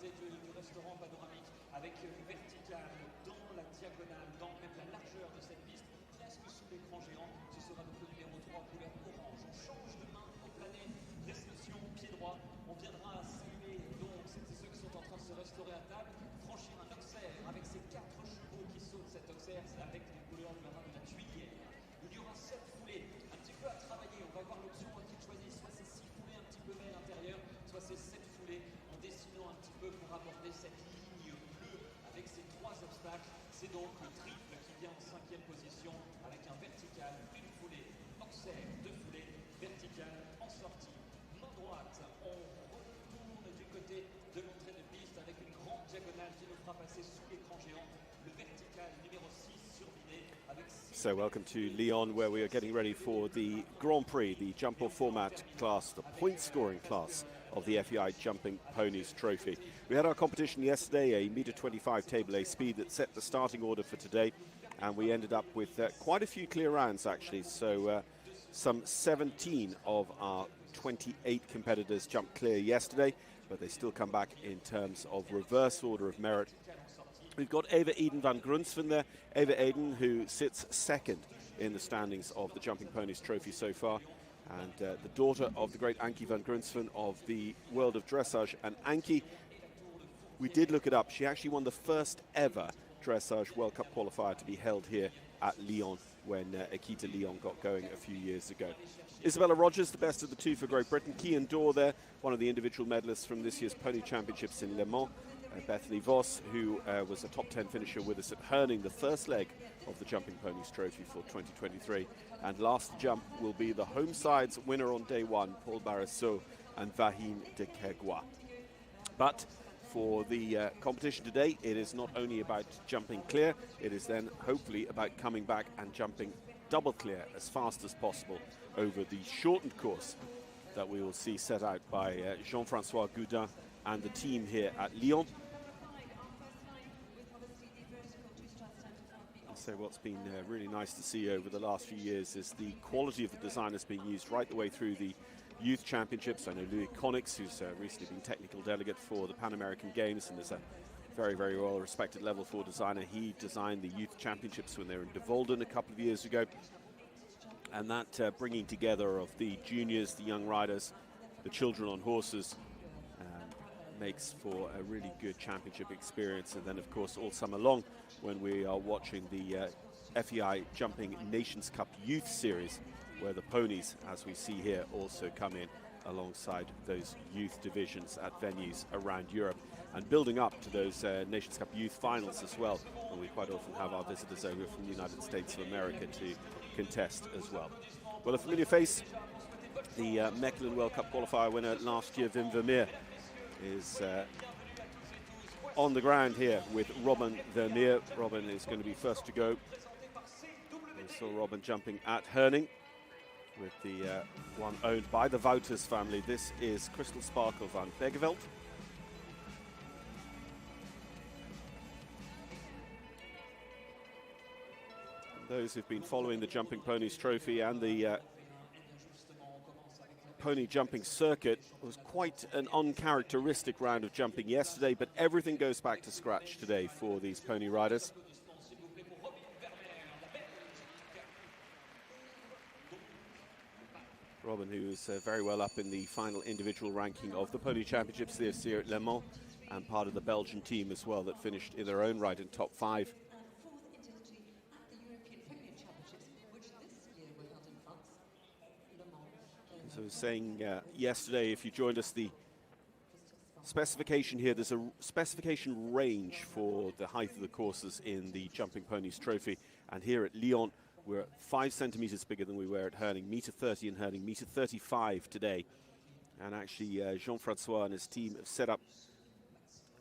côté du restaurant panoramique, avec vertical, dans la diagonale, dans même la largeur de cette piste, presque sous l'écran géant. Ce sera notre numéro 3 couleur orange. On change de main au plané, restriction pied droit. On viendra saluer donc celles et ceux qui sont en train de se restaurer à table, franchir un oxaire avec ces 4 chevaux qui sautent cet oxaire, c'est avec les couleurs du marin de la tuilière. Il y aura 7 foulées, un petit peu à travailler. On va voir l'option qu'ils choisissent, soit ces 6 foulées un petit peu vers l'intérieur, soit ces 7 foulées en dessinant un petit peu pour aborder cette ligne bleue avec ces 3 obstacles. C'est donc le triple qui vient en 5e position avec un vertical, une foulée, oxaire, 2 foulées, vertical en sortie. Main droite, on retourne du côté de l'entrée de piste avec une grande diagonale qui nous fera passer sous l'écran géant. Le vertical numéro 6 surbiné avec 6. So welcome to Lyon, where we are getting ready for the Grand Prix, the jump off format class, the point scoring class of the FEI Jumping Ponies Trophy. We had our competition yesterday, a metre 25 table A speed that set the starting order for today, and we ended up with quite a few clear rounds actually. So some 17 of our 28 competitors jumped clear yesterday, but they still come back in terms of reverse order of merit. We've got Eva Eden van Grunsven there. Eva Eden, who sits second in the standings of the Jumping Ponies Trophy so far, and the daughter of the great Ankie van Grunsven of the world of dressage. And Ankie, we did look it up, she actually won the first ever dressage World Cup qualifier to be held here at Lyon when Akita Lyon got going a few years ago. Isabella Rogers, the best of the two for Great Britain. Kian Dorr there, one of the individual medalists from this year's Pony Championships in Le Mans. Bethany Voss, who was a top 10 finisher with us at Herning, the first leg of the Jumping Ponies Trophy for 2023. And last jump will be the home side's winner on day one, Paul Barrasso and Vahine de Kegwa. But for the competition today, it is not only about jumping clear, it is then hopefully about coming back and jumping double clear as fast as possible over the shortened course that we will see set out by Jean-Francois Goudin and the team here at Lyon. So what's been really nice to see over the last few years is the quality of the design has been used right the way through the youth championships. I know Louis Connix, who's recently been technical delegate for the Pan American Games and is a very, very well respected level 4 designer. He designed the youth championships when they were in Devolden a couple of years ago. And that bringing together of the juniors, the young riders, the children on horses, makes for a really good championship experience. And then of course all summer long when we are watching the FEI Jumping Nations Cup Youth Series, where the ponies, as we see here, also come in alongside those youth divisions at venues around Europe, and building up to those Nations Cup Youth Finals as well. And we quite often have our visitors over from the United States of America to contest as well. Well, a familiar face, the Mechelen World Cup qualifier winner last year, Wim Vermeer, is on the ground here with Robin Vermeer. Robin is going to be first to go. We saw Robin jumping at Herning with the one owned by the Wouters family. This is Crystal Sparkle van Begeveld. Those who've been following the Jumping Ponies Trophy and the pony jumping circuit, was quite an uncharacteristic round of jumping yesterday, but everything goes back to scratch today for these pony riders. Robin, who is very well up in the final individual ranking of the Pony Championships this year at Le Mans, and part of the Belgian team as well that finished in their own right in top 5. So I was saying yesterday, if you joined us, the specification here, there's a specification range for the height of the courses in the Jumping Ponies Trophy. And here at Lyon, we're 5 centimeters bigger than we were at Herning, metre 30 in Herning, metre 35 today. And actually, Jean-Francois and his team have set up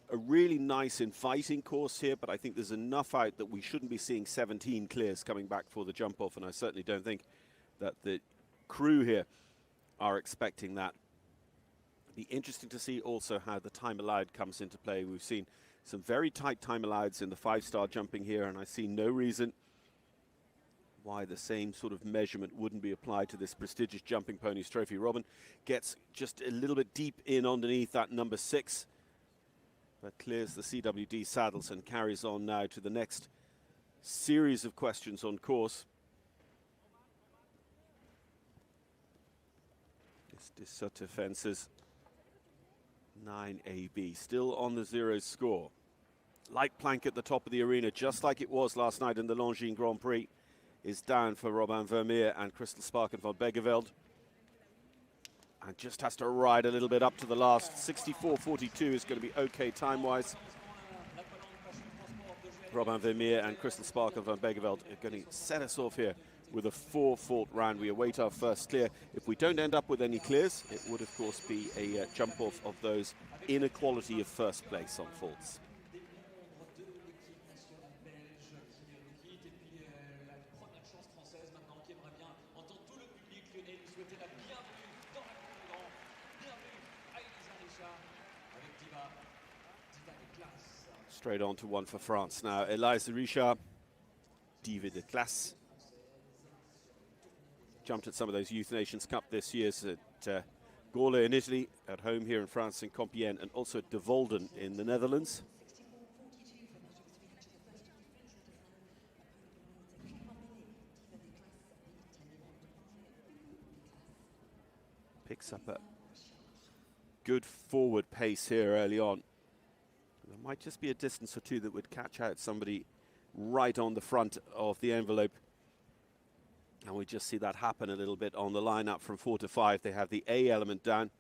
a really nice, inviting course here, but I think there's enough out that we shouldn't be seeing 17 clears coming back for the jump off, and I certainly don't think that the crew here are expecting that. It'll be interesting to see also how the time allowed comes into play. We've seen some very tight time alloweds in the 5-star jumping here, and I see no reason why the same sort of measurement wouldn't be applied to this prestigious Jumping Ponies Trophy. Robin gets just a little bit deep in underneath that number 6. but clears the CWD saddles and carries on now to the next series of questions on course. This fences 9AB, still on the 0 score. Light plank at the top of the arena, just like it was last night in the Lyon Grand Prix, is down for Robin Vermeer and Crystal Sparken van Begeveld. And just has to ride a little bit up to the last. 64.42 is going to be okay time-wise. Robin Vermeer and Crystal Sparken van Begeveld are going to set us off here with a 4-fault round. We await our first clear. If we don't end up with any clears, it would, of course, be a jump-off of those inequality of first place on faults. Straight on to one for France now. Elisa Richard, Diva de Classe. Jumped at some of those Youth Nations Cup this year at Gorle in Italy, at home here in France in Compiègne, and also at De Volden in the Netherlands. Picks up a good forward pace here early on. There might just be a distance or two that would catch out somebody right on the front of the envelope. And we just see that happen a little bit on the line up from 4 to 5. They have the A element down.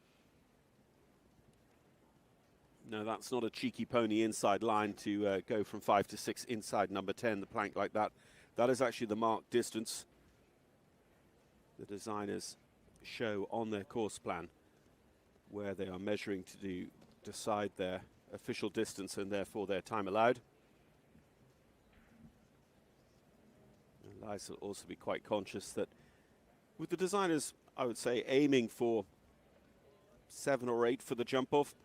No, that's not a cheeky pony inside line to go from 5 to 6 inside number 10, the plank like that. That is actually the marked distance the designers show on their course plan, where they are measuring to decide their official distance and therefore their time allowed. And Liza will also be quite conscious that with the designers, I would say, aiming for 7 or 8 for the jump off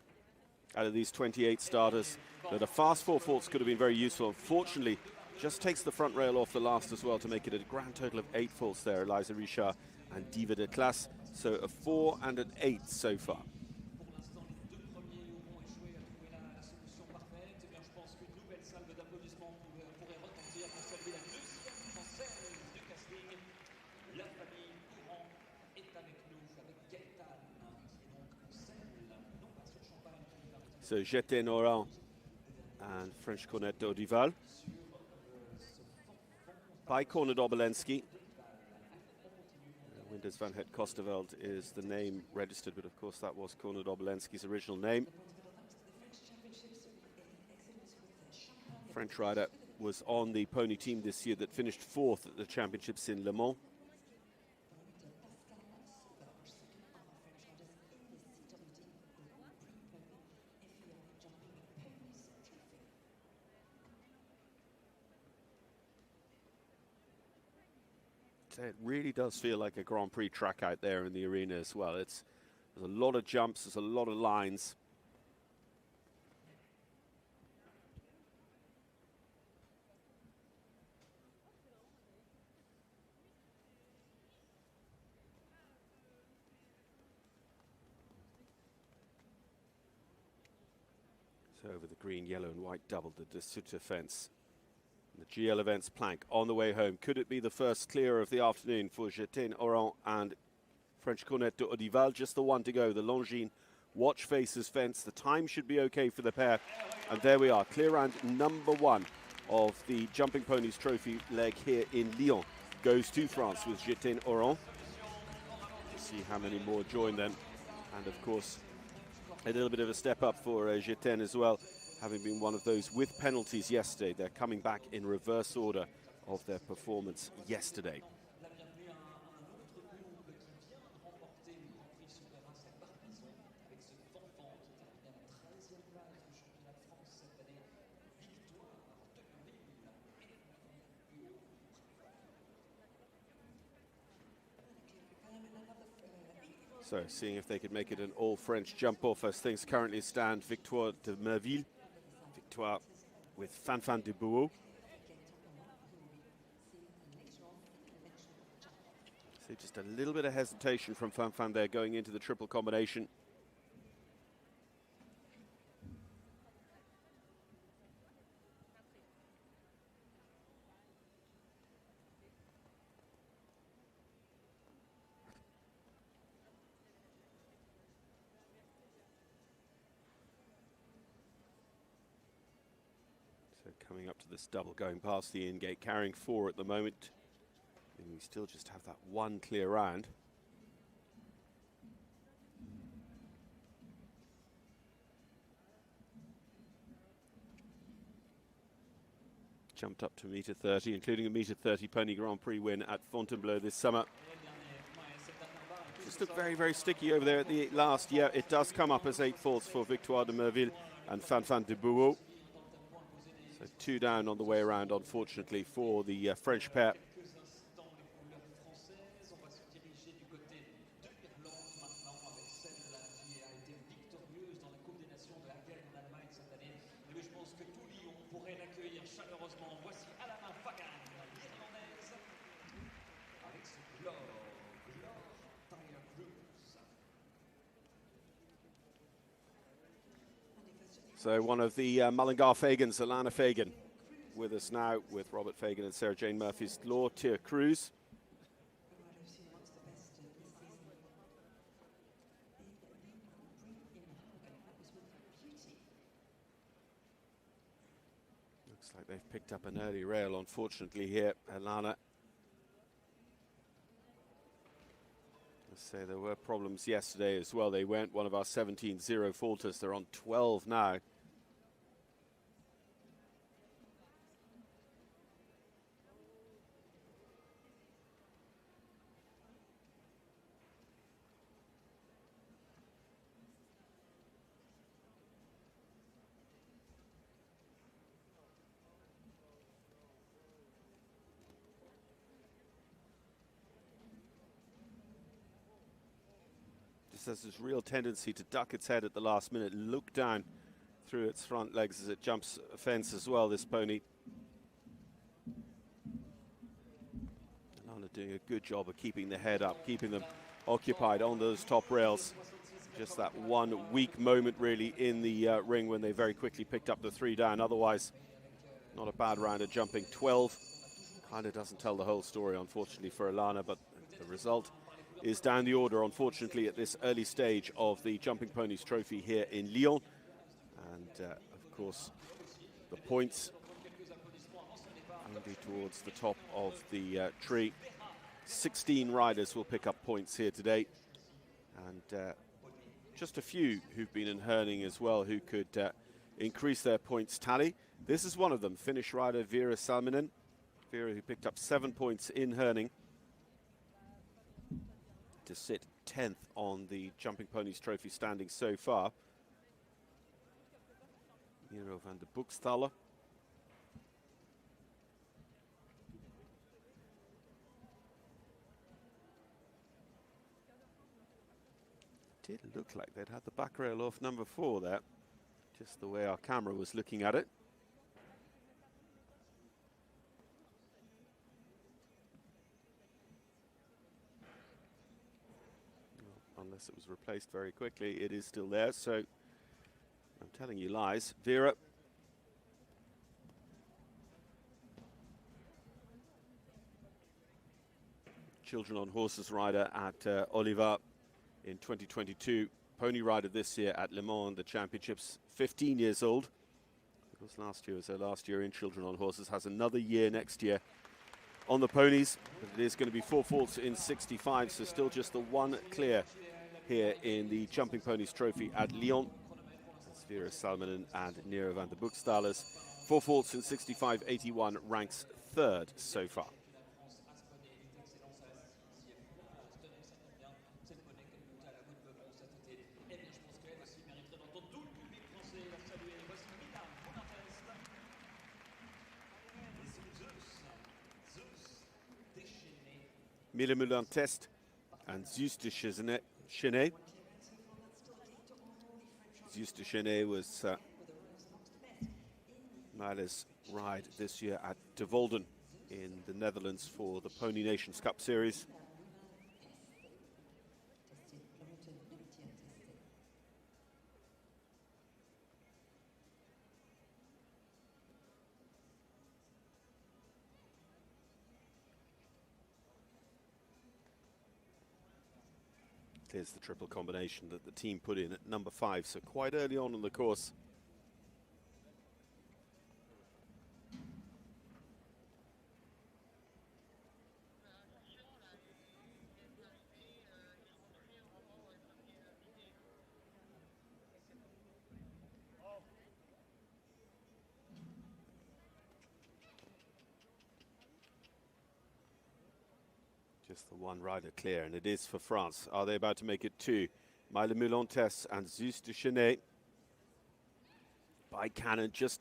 out of these 28 starters, that a fast 4 faults could have been very useful. Unfortunately, just takes the front rail off the last as well to make it a grand total of 8 faults there, Elisa Richard and Diva de Classe. So a 4 and an 8 so far. So Jeté Oran and French Cornet d'Odival. By Cornet Obolensky. Winders van Het Kosterveld is the name registered, but of course that was Cornet Obolensky's original name. French rider was on the pony team this year that finished 4th at the championships in Le Mans. It really does feel like a Grand Prix track out there in the arena as well. There's a lot of jumps, there's a lot of lines. So over the green, yellow and white double, the de Sutter fence. The GL Events plank on the way home. Could it be the first clear of the afternoon for Jeté Oran and French Cornet d'Odival? Just the one to go. The Longines watch faces fence. The time should be okay for the pair. And there we are. Clear round number 1 of the Jumping Ponies Trophy leg here in Lyon goes to France with Jeté Oran. We'll see how many more join them. And of course, a little bit of a step up for Jeté as well. Having been one of those with penalties yesterday, they're coming back in reverse order of their performance yesterday. So seeing if they could make it an all-French jump-off as things currently stand. Victoire de Merville. Victoire with Fanfan de Bouot. So just a little bit of hesitation from Fanfan there going into the triple combination. Coming up to this double, going past the in-gate, carrying 4 at the moment. And we still just have that one clear round. Jumped up to metre 30, including a metre 30 Pony Grand Prix win at Fontainebleau this summer. Just looked very, very sticky over there at the last year. It does come up as 8 faults for Victoire de Merville and Fanfan de Bouot. So 2 down on the way around, unfortunately, for the French pair. So one of the Mullingar Fagans, Alana Fagan, with us now with Robert Fagan and Sarah Jane Murphy's law, Tia Cruz. Looks like they've picked up an early rail, unfortunately, here, Alana. Let's say there were problems yesterday as well. They weren't one of our 17-0 faulters. They're on 12 now. Has this real tendency to duck its head at the last minute, look down through its front legs as it jumps a fence as well, this pony. Alana doing a good job of keeping the head up, keeping them occupied on those top rails. Just that one weak moment really in the ring when they very quickly picked up the 3 down. Otherwise, not a bad round of jumping. 12 kind of doesn't tell the whole story, unfortunately, for Alana, but the result is down the order, unfortunately, at this early stage of the Jumping Ponies Trophy here in Lyon. And, of course, the points only towards the top of the tree. 16 riders will pick up points here today. And just a few who've been in Herning as well who could increase their points tally. This is one of them, Finnish rider Veera Salminen. Veera, who picked up 7 points in Herning, to sit 10th on the Jumping Ponies Trophy standing so far. Nero van der Boekstaller. Did look like they'd had the back rail off number 4 there, just the way our camera was looking at it. Unless it was replaced very quickly, it is still there, so I'm telling you lies. Veera. Children on Horses rider at Oliva in 2022. Pony rider this year at Le Mans, the championships. 15 years old. Because last year was her last year in Children on Horses. Has another year next year on the ponies. But it is going to be 4 faults in 65, so still just the 1 clear here in the Jumping Ponies Trophy at Lyon. That's Veera Salminen and Nero van der Boekstallers. 4 faults in 65, 81, ranks 3rd so far. Mille Moulin Test and Zeus de Chenet. Zeus de Chenet was Mila's ride this year at De Volden in the Netherlands for the Pony Nations Cup Series. Here's the triple combination that the team put in at number 5, so quite early on in the course. Just the one rider clear, and it is for France. Are they about to make it two? Mile Mulantes and Zeus de Chenet. By Cannon just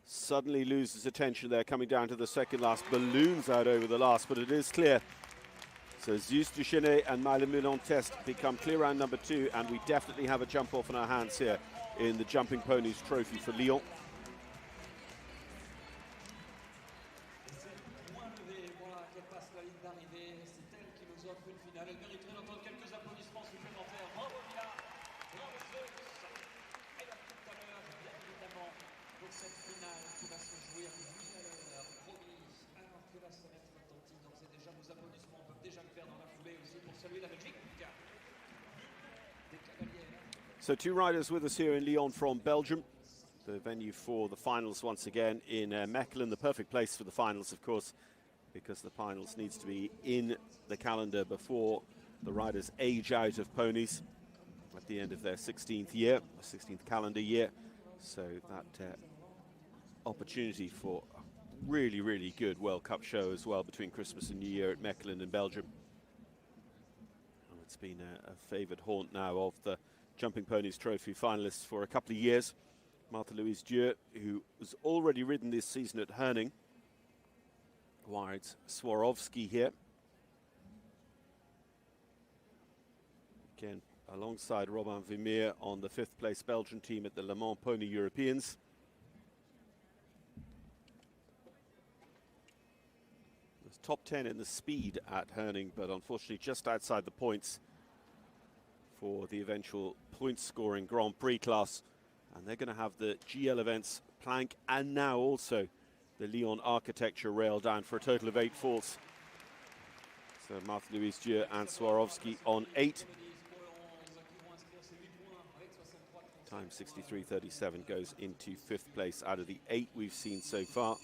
suddenly loses attention there, coming down to the second last. Balloons out over the last, but it is clear. So Zeus de Chenet and Mile Mulantes become clear round number two, and we definitely have a jump off in our hands here in the Jumping Ponies Trophy for Lyon. So two riders with us here in Lyon from Belgium. The venue for the finals once again in Mechelen. The perfect place for the finals, of course, because the finals needs to be in the calendar before the riders age out of ponies at the end of their 16th year, 16th calendar year. So that opportunity for a really, really good World Cup show as well between Christmas and New Year at Mechelen in Belgium. And it's been a favoured haunt now of the Jumping Ponies Trophy finalists for a couple of years. Martha-Louise Dieu, who was already ridden this season at Herning, rides Swarovski here. Again, alongside Robin Vermeer on the 5th place Belgian team at the Le Mans Pony Europeans. There's top 10 in the speed at Herning, but unfortunately just outside the points for the eventual point-scoring Grand Prix class. And they're going to have the GL events plank and now also the Lyon architecture rail down for a total of 8 faults. So Martha-Louise Dieu and Swarovski on 8. Time 63.37 goes into 5th place out of the 8 we've seen so far.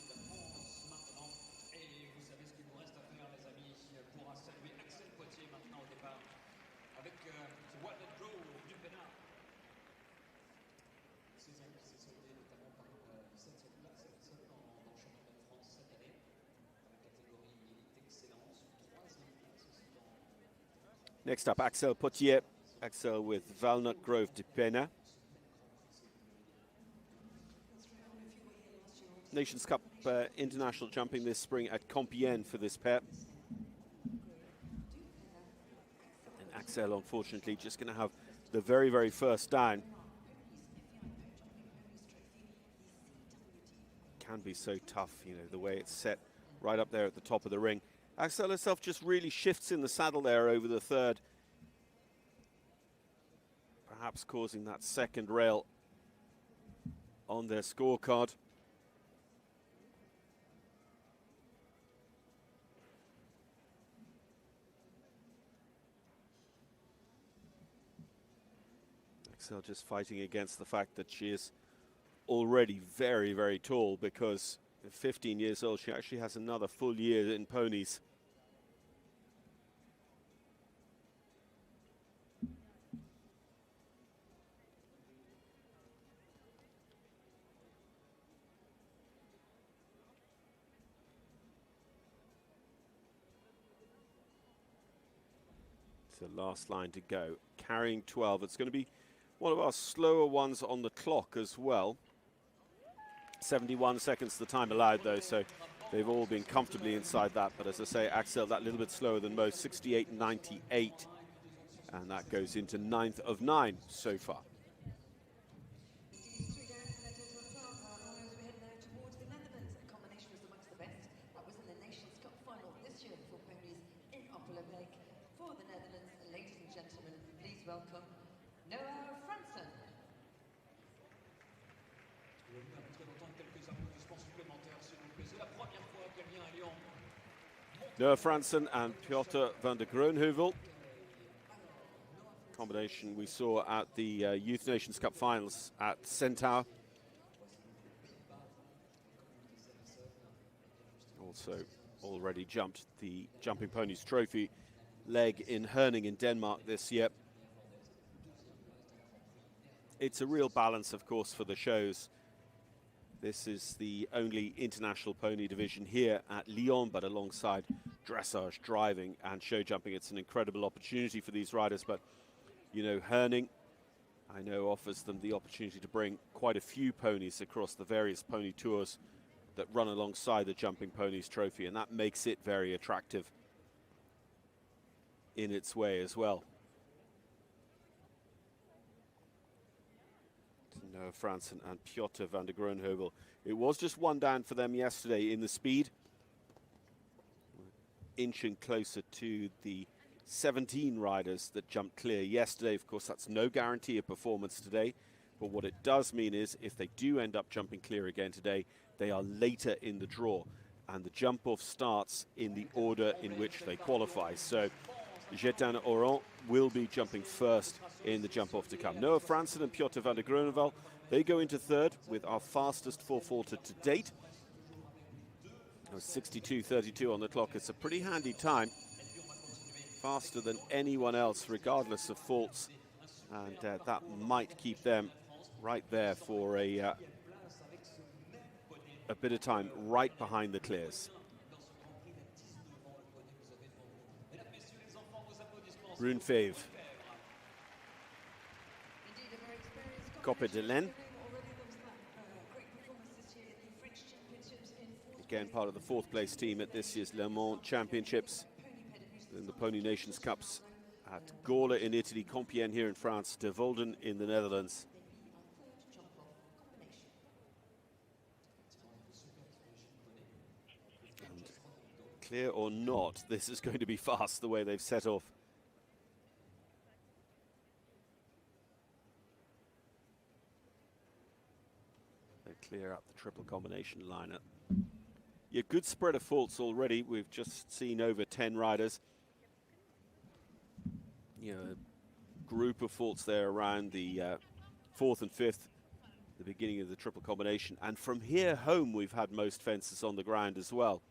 Next up, Axel Potier. Axel with Walnut Grove de Pena. Nations Cup international jumping this spring at Compiègne for this pair. And Axel, unfortunately, just going to have the very, very first down. Can be so tough, you know, the way it's set right up there at the top of the ring. Axel herself just really shifts in the saddle there over the third, perhaps causing that second rail on their scorecard. Axel just fighting against the fact that she is already very, very tall, because at 15 years old, she actually has another full year in ponies. So last line to go, carrying 12. It's going to be one of our slower ones on the clock as well. 71 seconds the time allowed though, so they've all been comfortably inside that. But as I say, Axel that little bit slower than most, 68.98, and that goes into 9th of 9 so far. Noah Fransen and Piotr van der Groenheuvel. Combination we saw at the Youth Nations Cup finals at Centaur. Also already jumped the Jumping Ponies Trophy leg in Herning in Denmark this year. It's a real balance, of course, for the shows. This is the only international pony division here at Lyon, but alongside dressage, driving and show jumping. It's an incredible opportunity for these riders, but you know, Herning, I know, offers them the opportunity to bring quite a few ponies across the various pony tours that run alongside the Jumping Ponies Trophy, and that makes it very attractive in its way as well. Noah Franzen and Piotr van der Groenheuvel. It was just one down for them yesterday in the speed, inching closer to the 17 riders that jumped clear yesterday. Of course, that's no guarantee of performance today, but what it does mean is if they do end up jumping clear again today, they are later in the draw, and the jump-off starts in the order in which they qualify. So Jetan Oran will be jumping first in the jump-off to come. Noah Franzen and Piotr van der Groenheuvel, they go into third with our fastest four-faulter to date. 62.32 on the clock. It's a pretty handy time, faster than anyone else regardless of faults, and that might keep them right there for a bit of time right behind the clears. Brunfave, Coppe de Laine, again part of the fourth place team at this year's Le Mans Championships, in the Pony Nations Cups at Gorle in Italy, Compiègne here in France, De Volden in the Netherlands. And clear or not, this is going to be fast the way they've set off. Clear up the triple combination lineup. Yeah, good spread of faults already. We've just seen over 10 riders. You know, a group of faults there around the fourth and fifth, the beginning of the triple combination. And from here home, we've had most fences on the ground as well.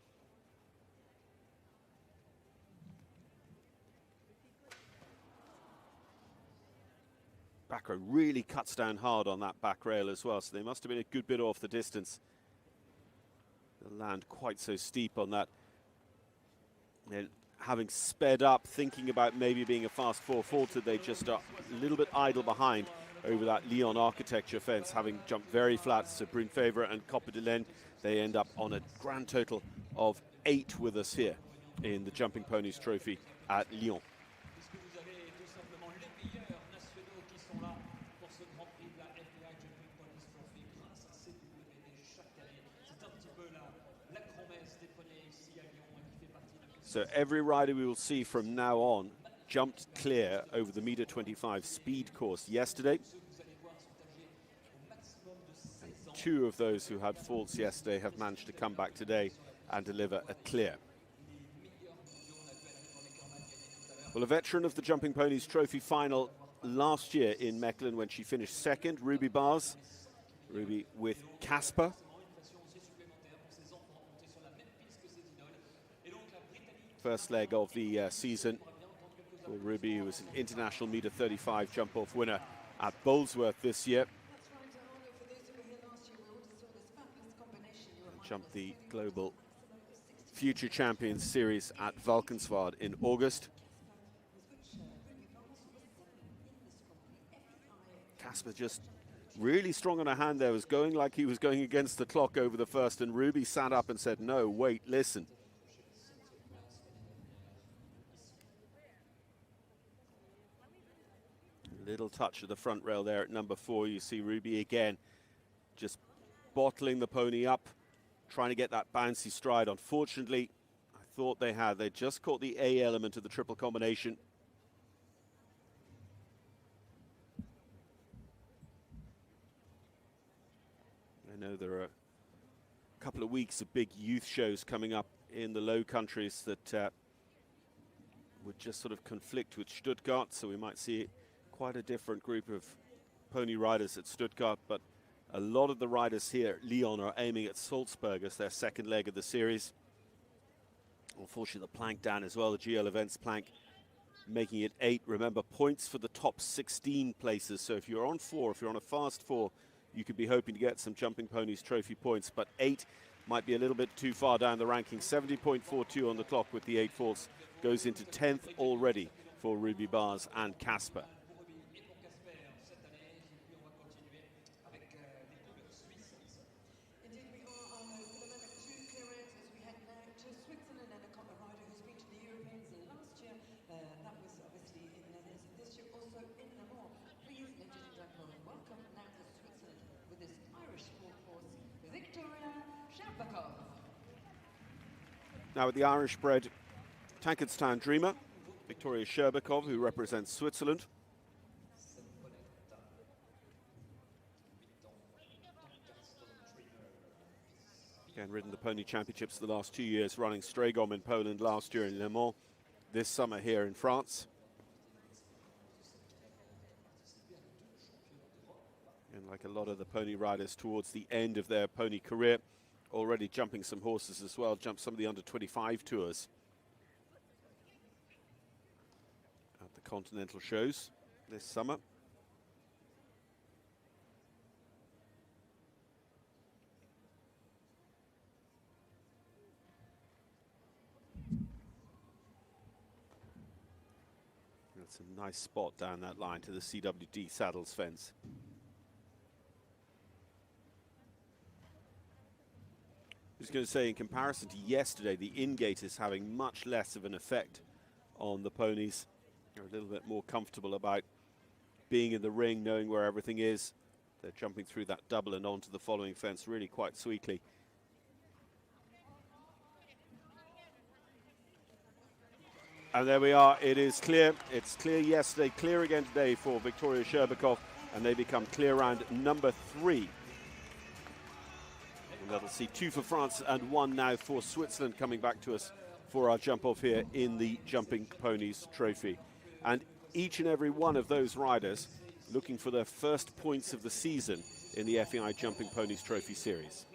Back row really cuts down hard on that back rail as well, so they must have been a good bit off the distance. They'll land quite so steep on that. And having sped up, thinking about maybe being a fast four-faulter, they just are a little bit idle behind over that Lyon architecture fence, having jumped very flat. So Brunfave and Coppe de Laine, they end up on a grand total of 8 with us here in the Jumping Ponies Trophy at Lyon. So every rider we will see from now on jumped clear over the meter 25 speed course yesterday. And 2 of those who had faults yesterday have managed to come back today and deliver a clear. Well, a veteran of the Jumping Ponies Trophy final last year in Mechelen when she finished second, Ruby Bars. Ruby with Casper. First leg of the season for Ruby, who was an international meter 35 jump-off winner at Bolesworth this year. And jumped the Global Future Champions Series at Valkenswaard in August. Casper just really strong on her hand there, was going like he was going against the clock over the first, and Ruby sat up and said, no, wait, listen. Little touch of the front rail there at number 4. You see Ruby again just bottling the pony up, trying to get that bouncy stride. Unfortunately, I thought they just caught the A element of the triple combination. I know there are a couple of weeks of big youth shows coming up in the Low Countries that would just sort of conflict with Stuttgart, so we might see quite a different group of pony riders at Stuttgart, but a lot of the riders here at Lyon are aiming at Salzburg as their second leg of the series. Unfortunately, the plank down as well, the GL Events plank, making it 8. Remember, points for the top 16 places, so if you're on 4, if you're on a fast 4, you could be hoping to get some Jumping Ponies Trophy points, but 8 might be a little bit too far down the ranking. 70.42 on the clock with the 8 faults. Goes into 10th already for Ruby Bars and Casper. Now with the Irish-bred Tankerstown Dreamer, Victoria Sherbakov, who represents Switzerland. Again, ridden the Pony Championships the last 2 years, running Stragom in Poland last year in Le Mans, this summer here in France. And like a lot of the pony riders towards the end of their pony career, already jumping some horses as well, jumped some of the under-25 tours at the continental shows this summer. That's a nice spot down that line to the CWD saddles fence. I was going to say, in comparison to yesterday, the in-gate is having much less of an effect on the ponies. They're a little bit more comfortable about being in the ring, knowing where everything is. They're jumping through that double and onto the following fence really quite sweetly. And there we are, it is clear. It's clear yesterday, clear again today for Victoria Sherbakov, and they become clear round number 3. And that'll see 2 for France and 1 now for Switzerland coming back to us for our jump off here in the Jumping Ponies Trophy. And each and every one of those riders looking for their first points of the season in the FEI Jumping Ponies Trophy series.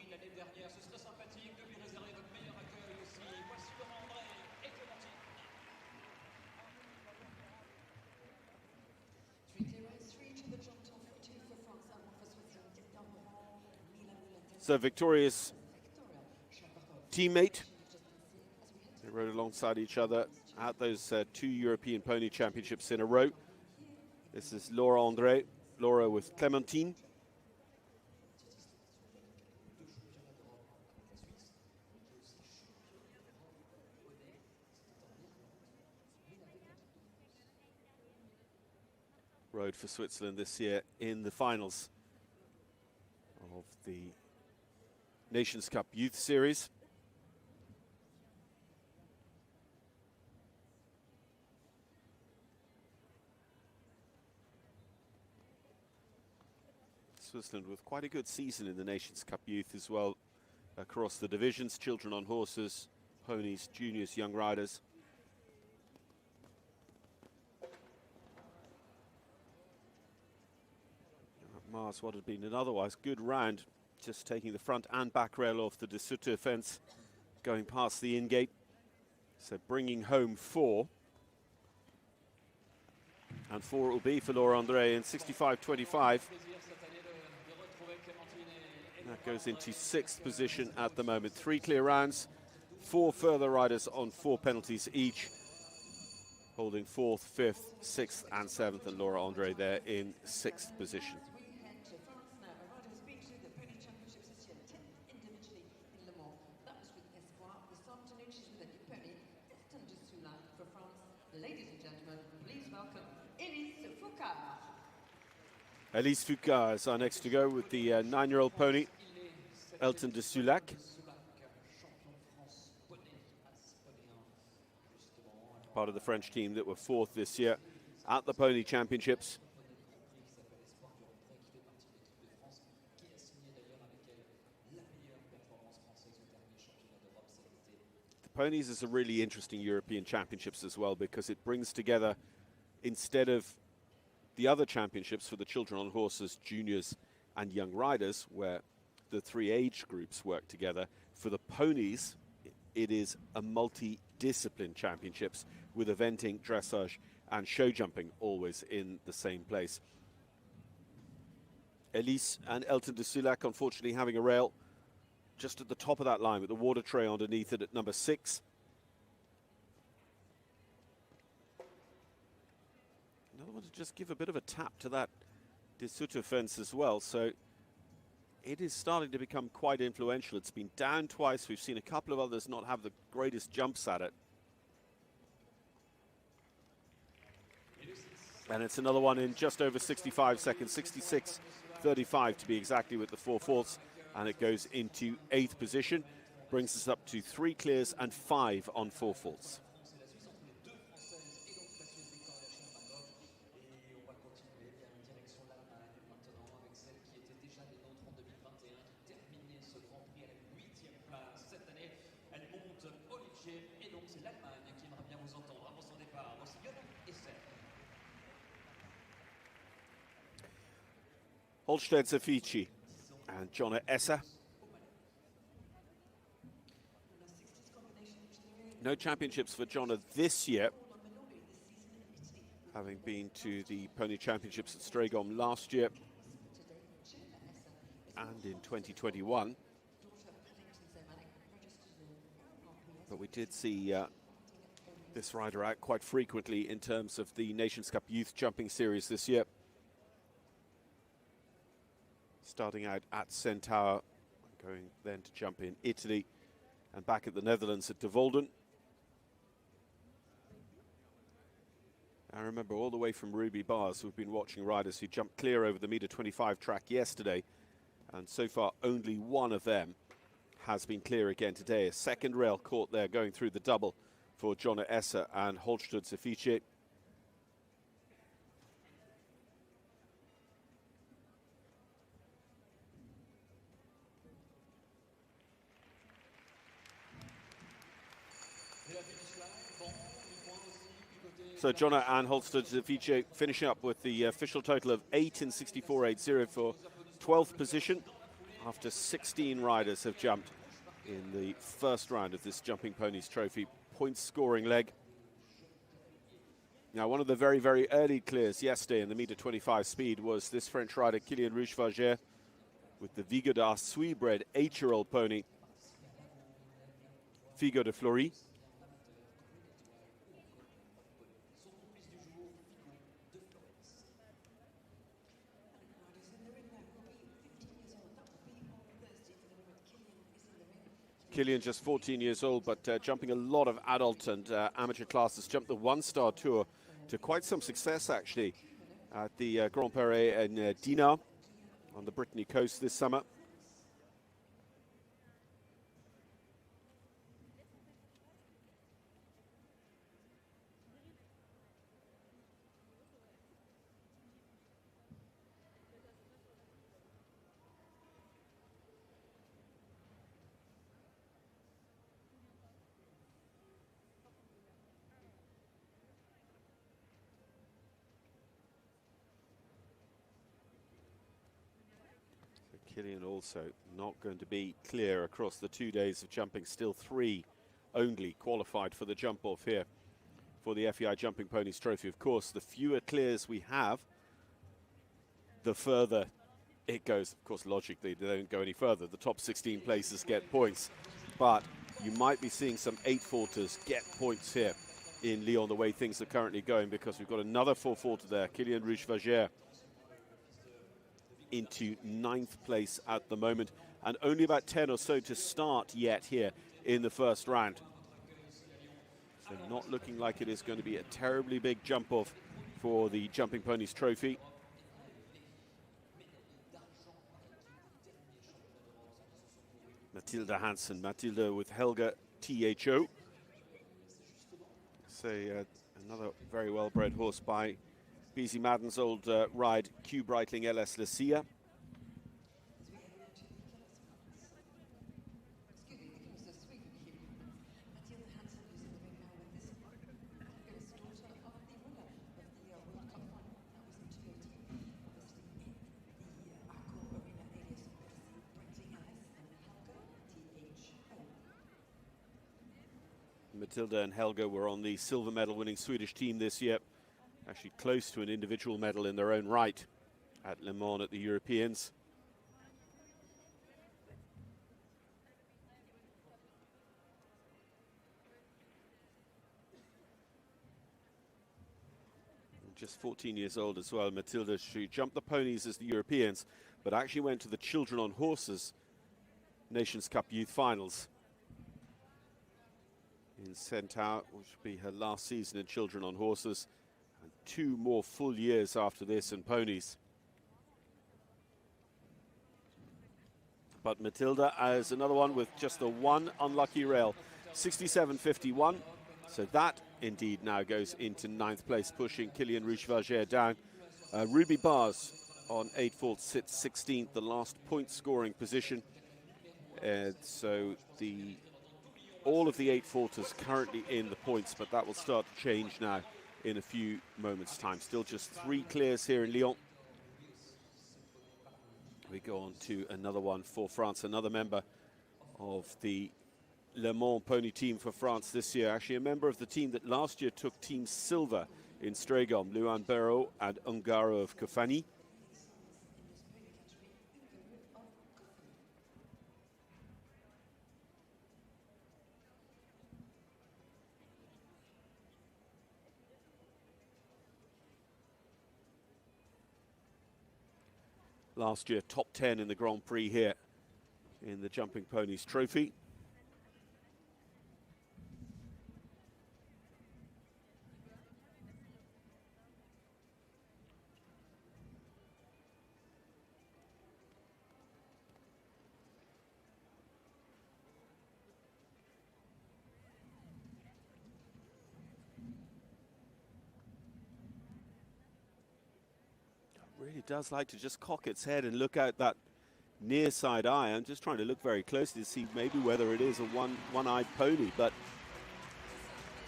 So Victoria's teammate, they rode alongside each other at those 2 European Pony Championships in a row. This is Laura André, Laura with Clementine. Rode for Switzerland this year in the finals of the Nations Cup Youth Series. Switzerland with quite a good season in the Nations Cup Youth as well, across the divisions, children on horses, ponies, juniors, young riders. Mars, what had been an otherwise good round, just taking the front and back rail off the De Sutter fence, going past the in-gate. So bringing home 4. And 4 it will be for Laura André in 65.25. That goes into 6th position at the moment. 3 clear rounds, 4 further riders on 4 penalties each, holding 4th, 5th, 6th and 7th, and Laura André there in 6th position. Elise Foucault is our next to go with the 9-year-old pony, Elton de Sulac. Part of the French team that were 4th this year at the Pony Championships. The Ponies is a really interesting European Championships as well, because it brings together, instead of the other championships for the children on horses, juniors and young riders, where the 3 age groups work together, for the ponies it is a multi-discipline championships with eventing, dressage and show jumping always in the same place. Elise and Elton de Sulac unfortunately having a rail just at the top of that line with the water tray underneath it at number 6. Another one to just give a bit of a tap to that De Soto fence as well. So it is starting to become quite influential. It's been down twice. We've seen a couple of others not have the greatest jumps at it. And it's another one in just over 65 seconds, 66.35 to be exactly with the 4 fourths. And it goes into 8th position. Brings us up to 3 clears and 5 on 4 fourths. Holstein Zafici and Jonna Esser. No championships for Jonna this year, having been to the Pony Championships at Stragom last year and in 2021. But we did see this rider out quite frequently in terms of the Nations Cup Youth Jumping Series this year. Starting out at Centaur, going then to jump in Italy and back at the Netherlands at De Volden. I remember all the way from Ruby Bars, we've been watching riders who jumped clear over the meter 25 track yesterday, and so far only one of them has been clear again today. A second rail caught there going through the double for Jonna Esser and Holstein Zafici. So Jonna and Holstein Zafici finishing up with the official total of 8 in 64.80 for 12th position after 16 riders have jumped in the first round of this Jumping Ponies Trophy point scoring leg. Now, one of the very, very early clears yesterday in the meter 25 speed was this French rider Kylian Rouchevarger with the Vigo d'Arsuy bred 8-year-old pony Figo de Flory. Kylian just 14 years old, but jumping a lot of adult and amateur classes. Jumped the one-star tour to quite some success, actually, at the Grand Prix in Dinard on the Brittany coast this summer. Kylian also not going to be clear across the 2 days of jumping. Still 3 only qualified for the jump off here for the FEI Jumping Ponies Trophy. Of course, the fewer clears we have, the further it goes. Of course, logically, they don't go any further. The top 16 places get points. But you might be seeing some 8-footers get points here in Lyon, the way things are currently going, because we've got another 4-footer there, Kylian Rouchevarger, into 9th place at the moment, and only about 10 or so to start yet here in the first round. So not looking like it is going to be a terribly big jump off for the Jumping Ponies Trophy. Mathilda Hansen, Mathilda with Helga THO. So another very well-bred horse by BZ Madden's old ride, Q Breitling LS Lucia. Matilda and Helga were on the silver medal winning Swedish team this year. Actually close to an individual medal in their own right at Le Mans at the Europeans. just 14 years old as well, Matilda. She jumped the ponies as the Europeans, but actually went to the Children on Horses Nations Cup Youth Finals in Centaur, which will be her last season in Children on Horses, and 2 more full years after this in ponies. But Matilda as another one with just a 1 unlucky rail, 67.51. So that indeed now goes into 9th place, pushing Kilian Rouge-Valgère down. Ruby Bars on 8 faults sits 16th, the last point scoring position. And so all of the 8 faulters currently in the points, but that will start to change now in a few moments' time. Still just 3 clears here in Lyon. We go on to another one for France, another member of the Le Mans pony team for France this year. Actually a member of the team that last year took team silver in Strégom, Lyon Barrault and Ungaro of Kofani. Last year, top 10 in the Grand Prix here in the Jumping Ponies Trophy. Really does like to just cock its head and look out that near side eye. I'm just trying to look very closely to see maybe whether it is a one-eyed pony, but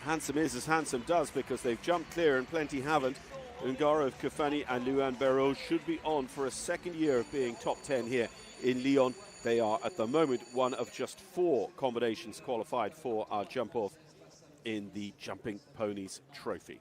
handsome is as handsome does, because they've jumped clear and plenty haven't. Ungaro of Kofani and Lyon Barrault should be on for a second year of being top 10 here in Lyon. They are at the moment one of just 4 combinations qualified for our jump off in the Jumping Ponies Trophy.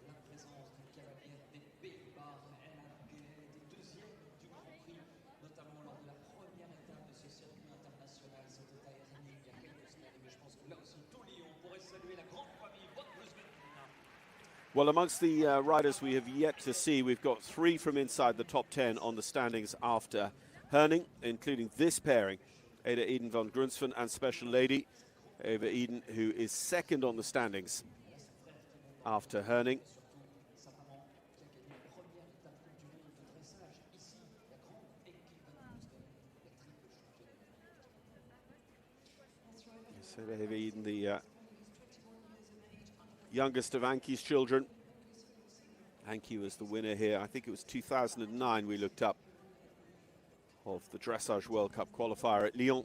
Well, amongst the riders we have yet to see, we've got 3 from inside the top 10 on the standings after Herning, including this pairing, Ada Eden van Grunsven and Special Lady. Eva Eden, who is second on the standings after Herning. So Eva Eden, the youngest of Anki's children. Anki was the winner here. I think it was 2009 we looked up, of the Dressage World Cup qualifier at Lyon.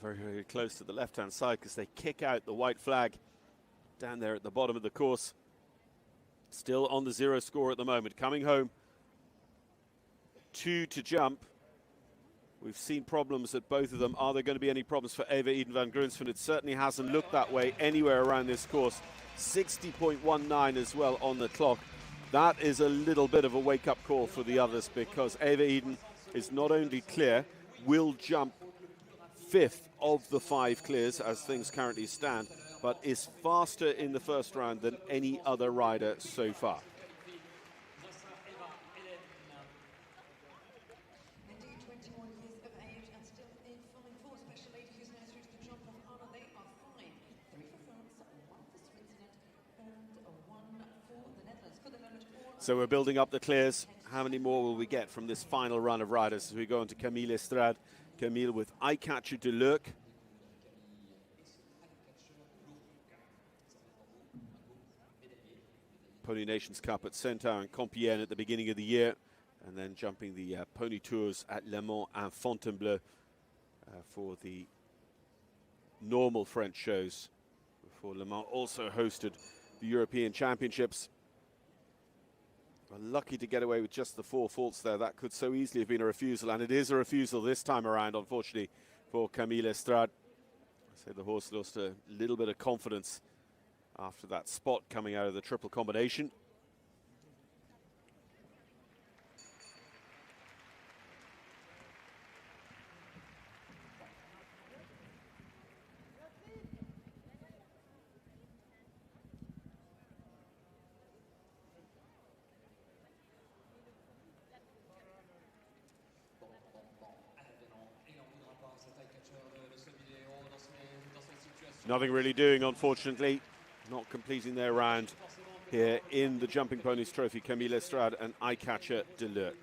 Very, very close to the left-hand side, because they kick out the white flag down there at the bottom of the course. Still on the 0 score at the moment. Coming home, 2 to jump. We've seen problems at both of them. Are there going to be any problems for Eva Eden van Grunsven? It certainly hasn't looked that way anywhere around this course. 60.19 as well on the clock. That is a little bit of a wake-up call for the others, because Eva Eden is not only clear, will jump 5th of the 5 clears as things currently stand, but is faster in the first round than any other rider so far. Indeed, 21 years of age and still in fine form. Special Lady, who's now through to the jump off honor. They are fine. 3 for France, 1 for Switzerland, and 1 for the Netherlands. For the moment, so we're building up the clears. How many more will we get from this final run of riders as we go into Camille Estrade? Camille with Eyecatcher de Lurk. Pony Nations Cup at Centaur and Compiègne at the beginning of the year, and then jumping the Pony Tours at Le Mans and Fontainebleau for the normal French shows, before Le Mans also hosted the European Championships. Lucky to get away with just the 4 faults there. That could so easily have been a refusal, and it is a refusal this time around, unfortunately, for Camille Estrade. I say the horse lost a little bit of confidence after that spot coming out of the triple combination. Nothing really doing, unfortunately. Not completing their round here in the Jumping Ponies Trophy. Camille Estrade and Eyecatcher de Lerc.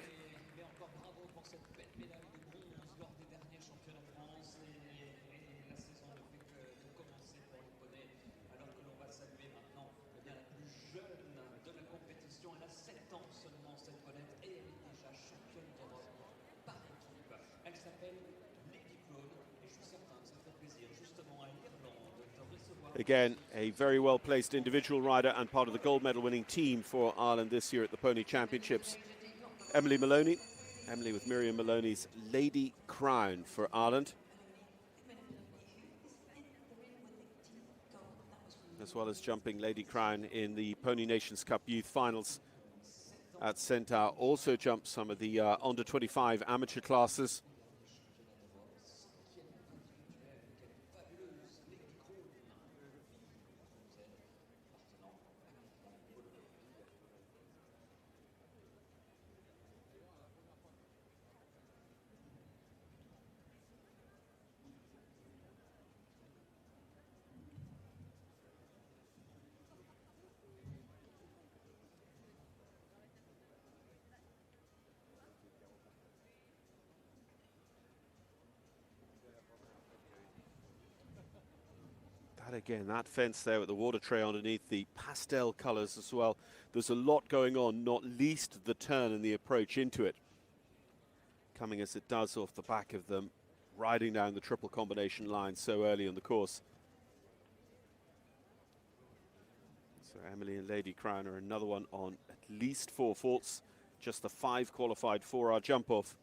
Again, a very well-placed individual rider and part of the gold medal winning team for Ireland this year at the Pony Championships. Emily Maloney, Emily with Miriam Maloney's Lady Crown for Ireland, as well as jumping Lady Crown in the Pony Nations Cup Youth Finals at Centaur. Also jumped some of the under 25 amateur classes. Again, that fence there with the water tray underneath, the pastel colours as well. There's a lot going on, not least the turn and the approach into it. Coming as it does off the back of them, riding down the triple combination line so early in the course. So Emily and Lady Crown are another one on at least 4 faults. Just the 5 qualified for our jump off.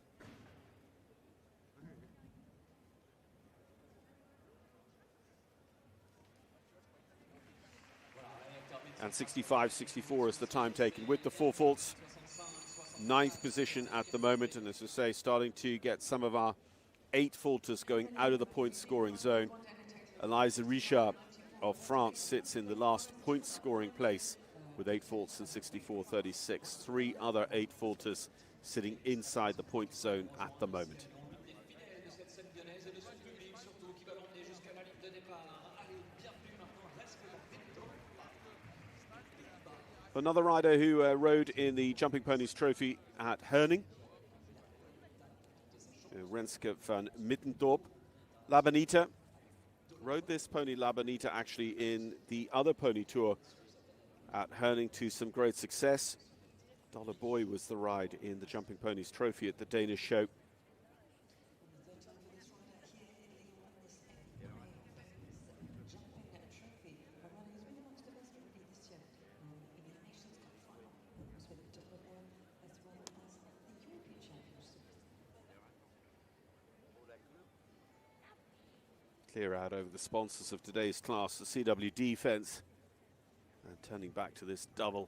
And 65-64 is the time taken with the 4 faults. 9th position at the moment, and as I say, starting to get some of our 8 faulters going out of the point scoring zone. Eliza Richard of France sits in the last point scoring place with 8 faults and 64-36. 3 other 8 faulters sitting inside the point zone at the moment. Another rider who rode in the Jumping Ponies Trophy at Herning, Renske van Middendorp. Labanita rode this pony, Labanita, actually in the other pony tour at Herning to some great success. Dollar Boy was the ride in the Jumping Ponies Trophy at the Danish show. Clear out over the sponsors of today's class, the CWD fence, and turning back to this double,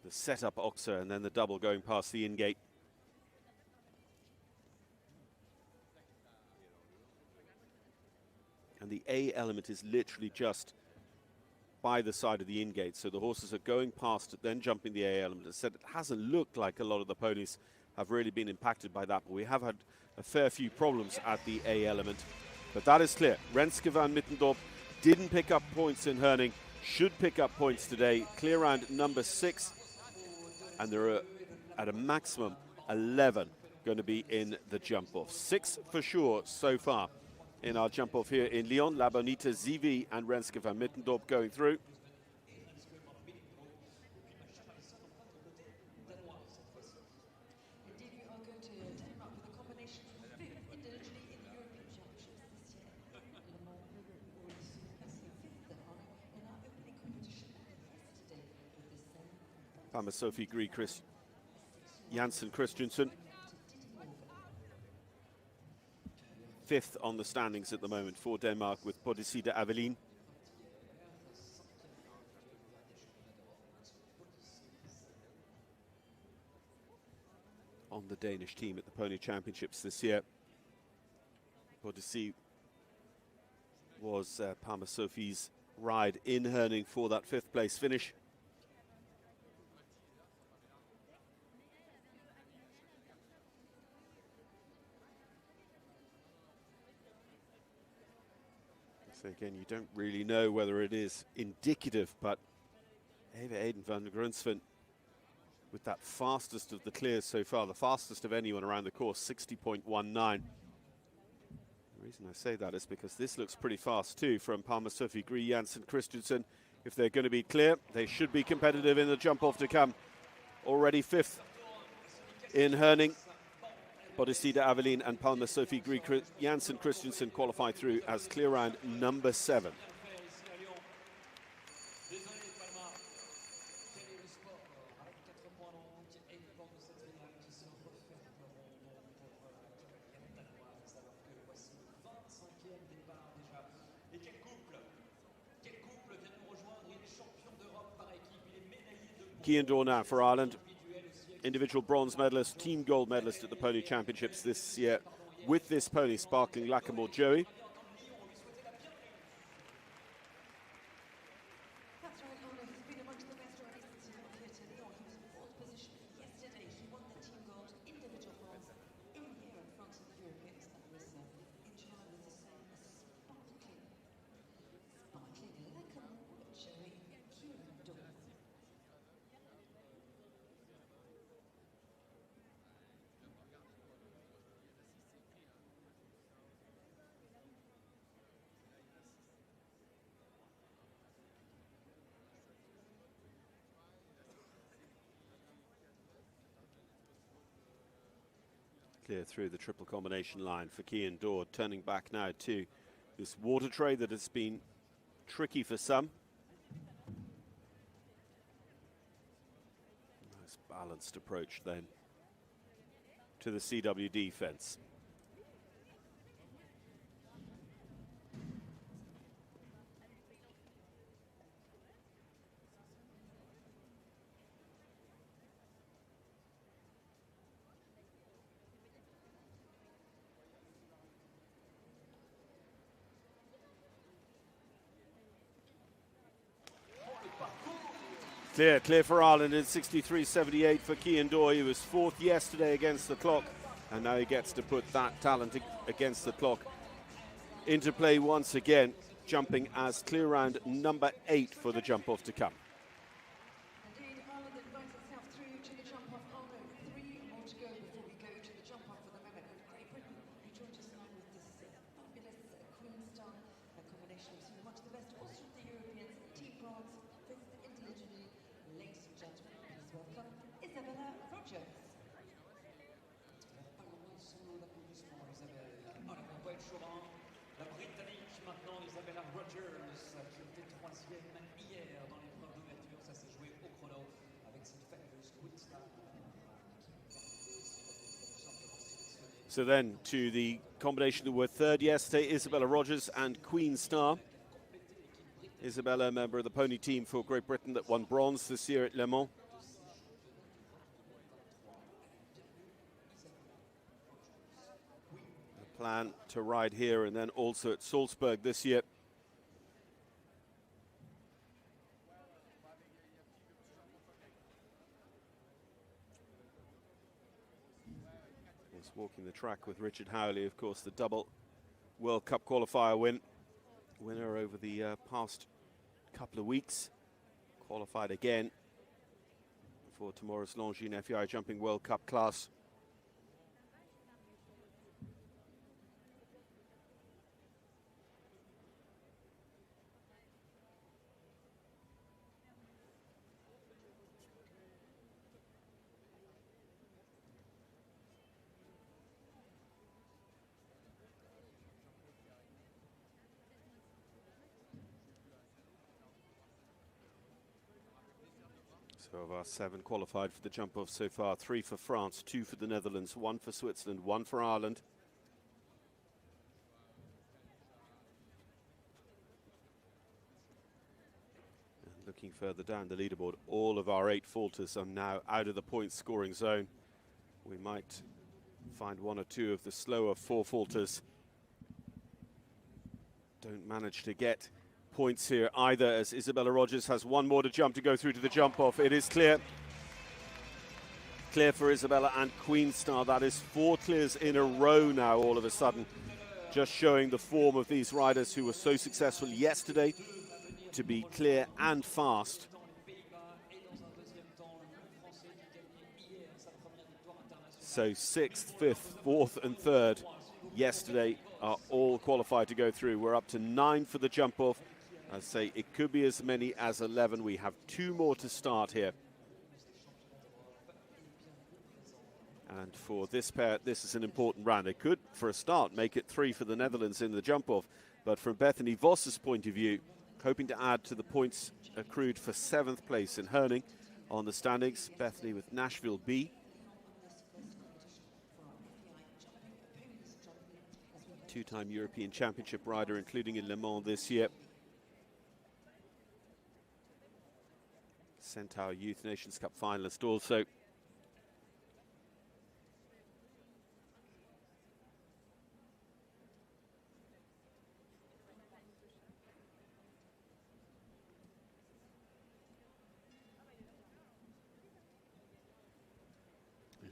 the setup oxer and then the double going past the in-gate. And the A element is literally just by the side of the in-gate, so the horses are going past it, then jumping the A element. As I said, it hasn't looked like a lot of the ponies have really been impacted by that, but we have had a fair few problems at the A element. But that is clear. Renske van Middendorp didn't pick up points in Herning, should pick up points today. Clear round number 6, and there are at a maximum 11 going to be in the jump off. 6 for sure so far in our jump off here in Lyon. La Bonita, Zivi and Renske van Middendorp going through. Sophie Gree, Chris Janssen Christensen. fifth on the standings at the moment for Denmark, with Bodisida Aveline. On the Danish team at the Pony Championships this year. Bodisida was Parma Sophie's ride in Herning for that fifth place finish. So again, you don't really know whether it is indicative, but Eva Aiden van der Grunsven with that fastest of the clears so far, the fastest of anyone around the course, 60.19. The reason I say that is because this looks pretty fast too from Parma Sophie, Gry, Jansen, Christensen. If they're going to be clear, they should be competitive in the jump off to come. Already fifth in Herning. Bodisida Aveline and Parma Sophie, Gry, Jansen, Christensen qualify through as clear round number 7. Kian Dor now for Ireland. Individual bronze medalist, team gold medalist at the Pony Championships this year with this pony, Sparkling Lackamore Joey. That's right, Ola. He's been amongst the best riders since he got here to Lyon. He was in fourth position yesterday. He won the team gold individual bronze in here in front of the Europeans. That was in July with the same Sparkling Lackamore Joey, Kian Dor. Clear through the triple combination line for Kian Dor, turning back now to this water tray that has been tricky for some. Nice balanced approach then to the CWD fence. Clear for Ireland in 63.78 for Kian Dor. He was fourth yesterday against the clock, and now he gets to put that talent against the clock into play once again, jumping as clear round number 8 for the jump off to come. Indeed, Ireland invites itself through to the jump off. Oh no, 3 more to go before we go to the jump off for the moment. Great Britain, who joined us now with this fabulous Queen Star, a combination of some much the best, also the Europeans, team bronze, fifth individually. Ladies and gentlemen, please welcome Isabella Rogers. Pas loin de son accomplissement, Isabelle. Ah, la conquête Chauvin. La Britannique maintenant, Isabella Rogers, qui était 3e hier dans l'épreuve d'ouverture. Ça s'est joué au chrono avec cette fabuleuse Queen Star. So then to the combination who were third yesterday, Isabella Rogers and Queen Star. Isabella, a member of the pony team for Great Britain that won bronze this year at Le Mans. The plan to ride here and then also at Salzburg this year. Was walking the track with Richard Howley, of course, the double World Cup qualifier winner over the past couple of weeks. Qualified again for tomorrow's Longines FEI Jumping World Cup class. So of our 7 qualified for the jump off so far, 3 for France, 2 for the Netherlands, 1 for Switzerland, 1 for Ireland. Looking further down the leaderboard, all of our 8 faulters are now out of the point scoring zone. We might find 1 or 2 of the slower 4 faulters don't manage to get points here either, as Isabella Rogers has 1 more to jump to go through to the jump off. It is clear. Clear for Isabella and Queen Star. That is 4 clears in a row now all of a sudden. Just showing the form of these riders who were so successful yesterday to be clear and fast. So 6th, 5th, 4th and 3rd yesterday are all qualified to go through. We're up to 9 for the jump off. I say it could be as many as 11. We have 2 more to start here. And for this pair, this is an important round. They could, for a start, make it 3 for the Netherlands in the jump off. But from Bethany Vos's point of view, hoping to add to the points accrued for 7th place in hurling on the standings. Bethany with Nashville B. 2-time European Championship rider, including in Le Mans this year. Centaur Youth Nations Cup finalist also.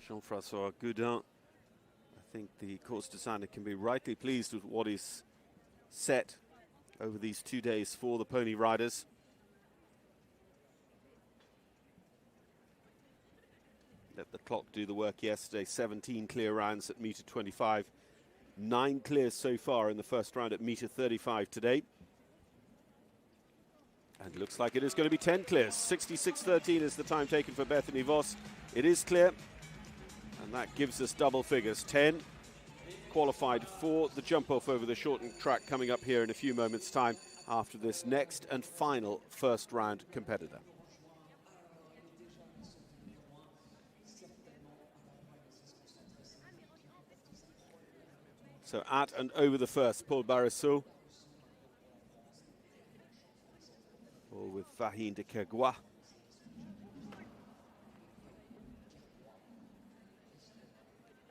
Jean-François Goudin, I think the course designer can be rightly pleased with what is set over these 2 days for the pony riders. Let the clock do the work yesterday. 17 clear rounds at metre 25. 9 clears so far in the first round at metre 35 today. And looks like it is going to be 10 clears. 66.13 is the time taken for Bethany Vos. It is clear. And that gives us double figures. 10 qualified for the jump off over the shortened track coming up here in a few moments' time after this next and final first round competitor. So at and over the first, Paul Barrissot. Or with Vahin de Kergois.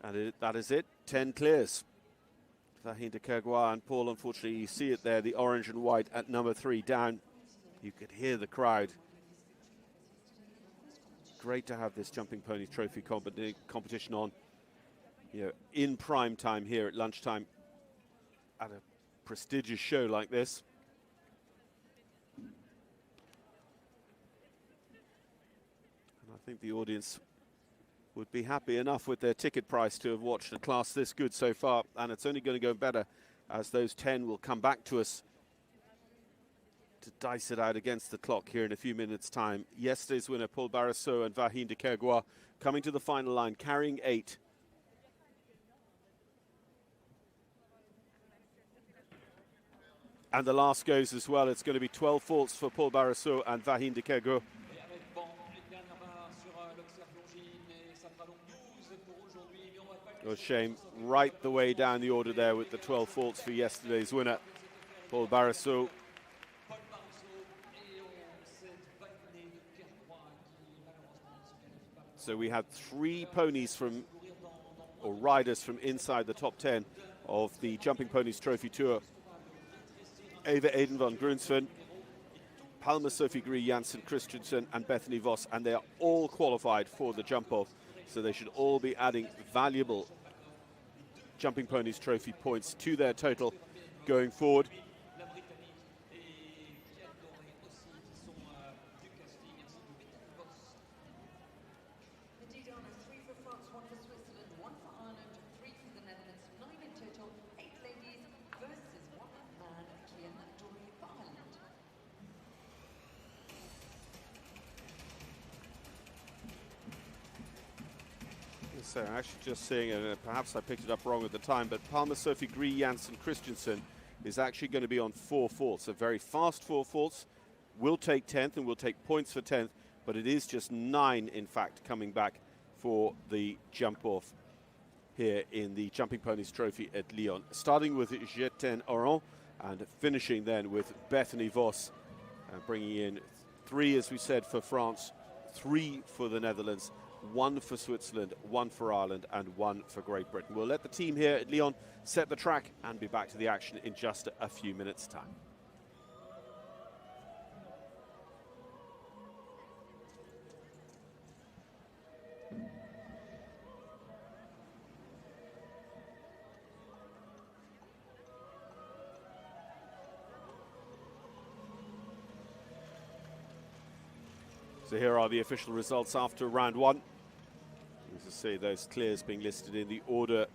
And that is it, 10 clears. Vahin de Kergois and Paul, unfortunately, you see it there, the orange and white at number 3 down. You could hear the crowd. Great to have this Jumping Ponies Trophy competition on, you know, in prime time here at lunchtime at a prestigious show like this. And I think the audience would be happy enough with their ticket price to have watched a class this good so far, and it's only going to go better as those 10 will come back to us to dice it out against the clock here in a few minutes' time. Yesterday's winner, Paul Barrissot and Vahin de Kergois, coming to the final line, carrying 8. And the last goes as well. It's going to be 12 faults for Paul Barrissot and Vahin de Kergois. Shame right the way down the order there with the 12 faults for yesterday's winner, Paul Barrissot. So we had 3 ponies from, or riders from inside the top 10 of the Jumping Ponies Trophy Tour. Eva Aiden van Grunsven, Palma Sophie Grie, Janssen Christensen and Bethany Vos, and they are all qualified for the jump off. So they should all be adding valuable Jumping Ponies Trophy points to their total going forward. So actually just seeing, and perhaps I picked it up wrong at the time, but Palma Sophie Grie, Janssen Christensen is actually going to be on 4 faults. A very fast 4 faults, will take 10th and will take points for 10th, but it is just 9, in fact, coming back for the jump off here in the Jumping Ponies Trophy at Lyon. Starting with Jetten Oran and finishing then with Bethany Vos, bringing in 3, as we said, for France, 3 for the Netherlands, 1 for Switzerland, 1 for Ireland, and 1 for Great Britain. We'll let the team here at Lyon set the track and be back to the action in just a few minutes' time. So here are the official results after round 1. As you see, those clears being listed in the order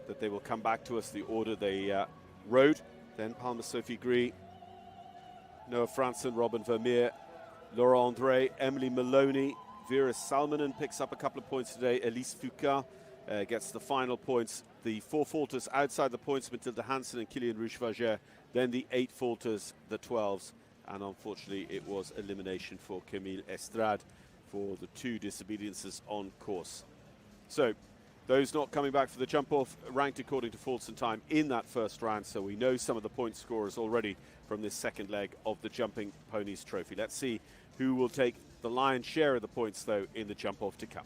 that they will come back to us, the order they rode. Then Palmer Sophie Gris, Noah Franzen, Robin Vermeer, Laura André, Emily Maloney, Vera Salmonen picks up a couple of points today. Elise Foucault gets the final points. The 4 falters outside the points, Mathilde Hansen and Kilian Rouchevagère. Then the 8 falters, the 12s. And unfortunately, it was elimination for Camille Estrade for the 2 disobediences on course. So, those not coming back for the jump-off ranked according to faults and time in that first round. So we know some of the point scorers already from this second leg of the Jumping Ponies Trophy. Let's see who will take the lion's share of the points, though, in the jump-off to come.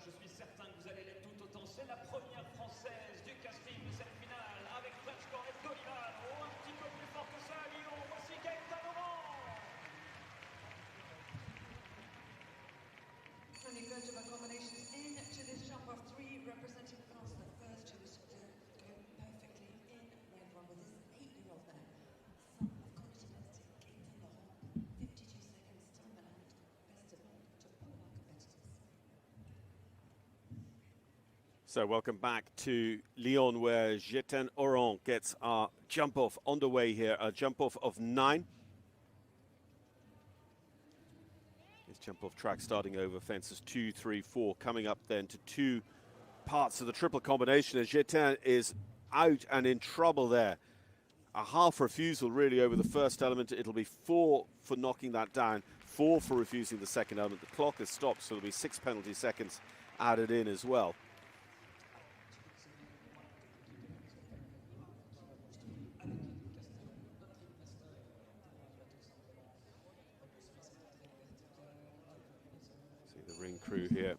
Je suis certain que vous allez l'être tout autant. C'est la première française du casting de cette finale avec French Cornet d'Olival. Oh, un petit peu plus fort que ça à Lyon. Voici Gaëtan Laurent. And the good of combinations into this jump of 3 representing France. The first two was go perfectly in round 1 with this 8-year-old now. Son of continental Gaëtan Laurent, 52 seconds time allowed. Best of all to all our competitors. So welcome back to Lyon, where Gaëtan Laurent gets our jump-off underway here, a jump-off of 9. His jump-off track starting over fences 2, 3, 4, coming up then to 2 parts of the triple combination, and Gaëtan is out and in trouble there. A half refusal really over the first element. It'll be 4 for knocking that down, 4 for refusing the second element. The clock has stopped, so there'll be 6 penalty seconds added in as well. Ring crew here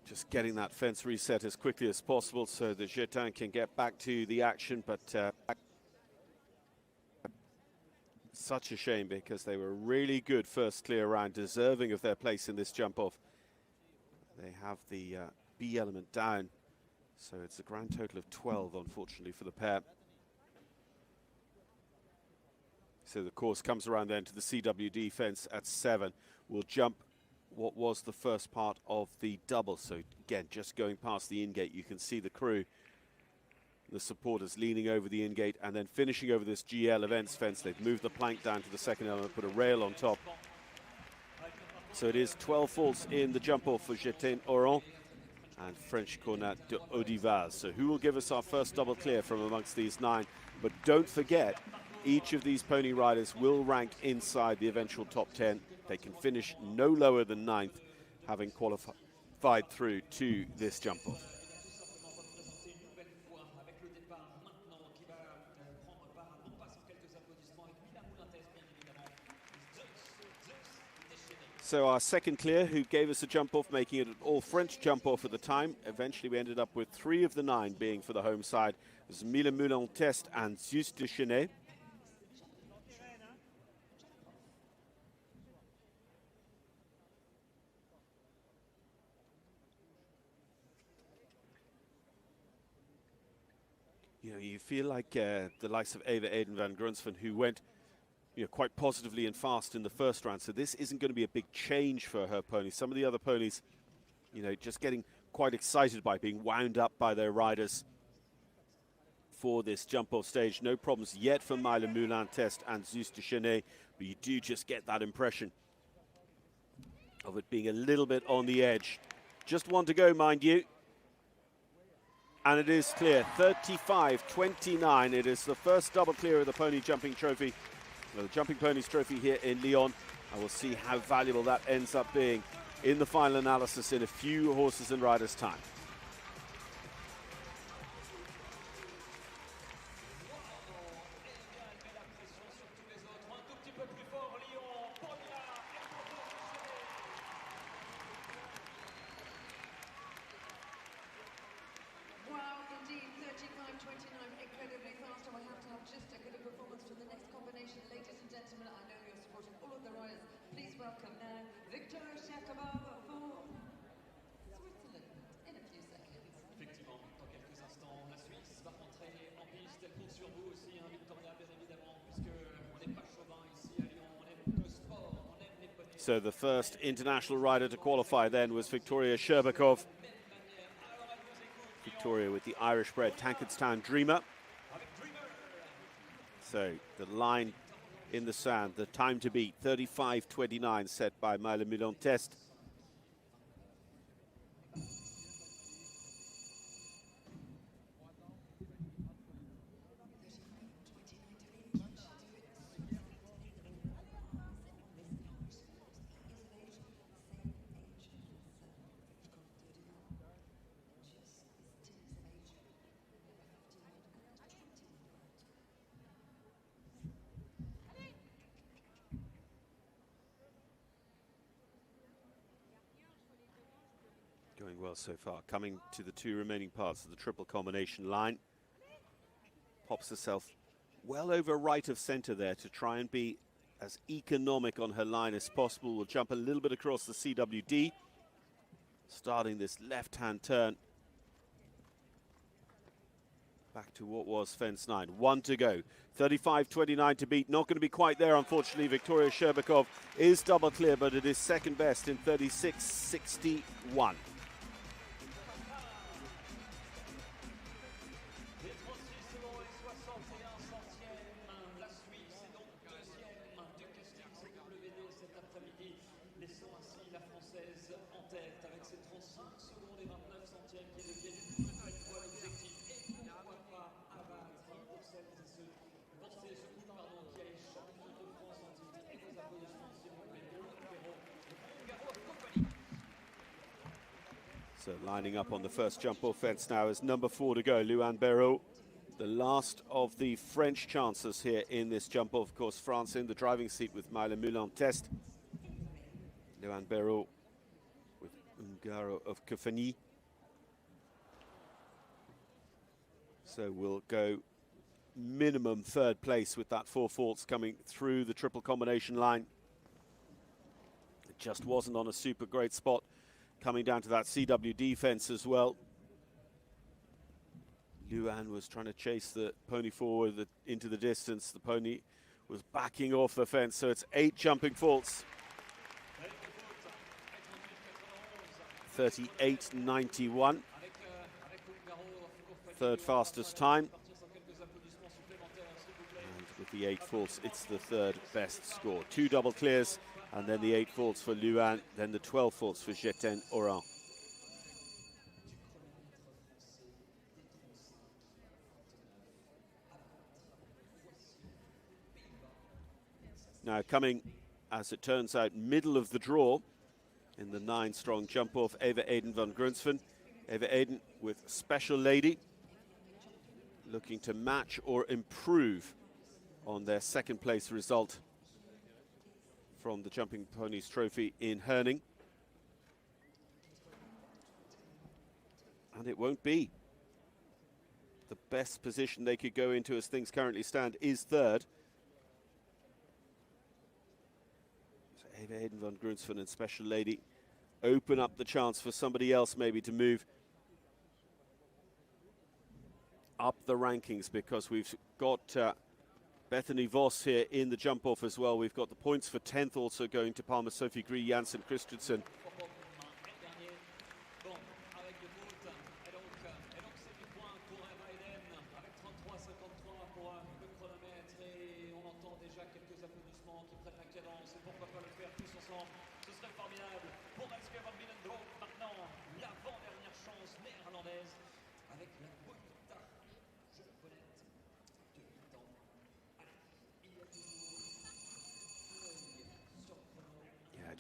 just getting that fence reset as quickly as possible so that Gaëtan can get back to the action, but such a shame because they were really good first clear round, deserving of their place in this jump off. They have the B element down, so it's a grand total of 12 unfortunately for the pair. So the course comes around then to the CWD fence at 7. We'll jump what was the first part of the double. So again, just going past the in-gate, you can see the crew, the supporters leaning over the in-gate and then finishing over this GL events fence. They've moved the plank down to the second element, put a rail on top. So it is 12 faults in the jump off for Gaëtan Laurent and French Cornet d'Olival. So who will give us our first double clear from amongst these 9? But don't forget, each of these pony riders will rank inside the eventual top 10. They can finish no lower than 9th, having qualified through to this jump-off. So our second clear, who gave us a jump off, making it an all-French jump off at the time. Eventually we ended up with 3 of the 9 being for the home side. It was Mille Moulin Test and Zeus de Chenet. You know, you feel like the likes of Eva Aiden van Grunsven, who went quite positively and fast in the first round. So this isn't going to be a big change for her pony. Some of the other ponies, just getting quite excited by being wound up by their riders for this jump-off stage. No problems yet for Mille Moulin Test and Zeus de Chenet, but you do just get that impression of it being a little bit on the edge. Just one to go, mind you. And it is clear, 35-29. It is the first double clear of the Pony Jumping Trophy. The Jumping Ponies Trophy here in Lyon. And we'll see how valuable that ends up being in the final analysis in a few horses and riders' time. Wow, indeed, 35-29, incredibly fast. And we have to have just a good performance for the next combination. Ladies and gentlemen, I know you're supporting all of the riders. Please welcome now Victoria Shakabova for Switzerland in a few seconds. Effectivement, dans quelques instants, la Suisse va rentrer en piste. Elle compte sur vous aussi, Victoria, bien évidemment, puisqu'on n'est pas chauvin ici à Lyon. On aime le sport, on aime les poneys. So the first international rider to qualify then was Victoria Sherbakov. Victoria with the Irish-bred Tankerstown Dreamer. So the line in the sand, the time to beat, 35-29, set by Mille Moulin Test. Going well so far. Coming to the 2 remaining parts of the triple combination line. Pops herself well over right of center there to try and be as economic on her line as possible. Will jump a little bit across the CWD. Starting this left-hand turn. Back to what was fence 9. 1 to go. 35-29 to beat. Not going to be quite there, unfortunately. Victoria Sherbakov is double clear, but it is second best in 36-61. So lining up on the first jump-off fence now is number 4 to go, Lyon Béraud. The last of the French chances here in this jump-off. Of course, France in the driving seat with Mille Moulin Test. Lyon Béraud with Ungaro of Kefani. So we'll go minimum 3rd place with that 4 faults coming through the triple combination line. It just wasn't on a super great spot. Coming down to that CWD fence as well. Lyon was trying to chase the pony forward into the distance. The pony was backing off the fence, so it's 8 jumping faults. 38.91. 3rd fastest time. And with the 8 faults, it's the 3rd best score. 2 double clears. And then the 8 faults for Lyon, then the 12 faults for Jetten Oran. Now coming, as it turns out, middle of the draw in the 9-strong jump-off, Eva Aiden van Grunsven. Eva Aiden with Special Lady, looking to match or improve on their 2nd place result from the Jumping Ponies Trophy in Herning. And it won't be. The best position they could go into as things currently stand is third. So Eva Hayden van Grunsven and Special Lady open up the chance for somebody else maybe to move up the rankings, because we've got Bethany Voss here in the jump off as well. We've got the points for 10th also going to Palmer, Sophie Grie, Janssen, Christensen.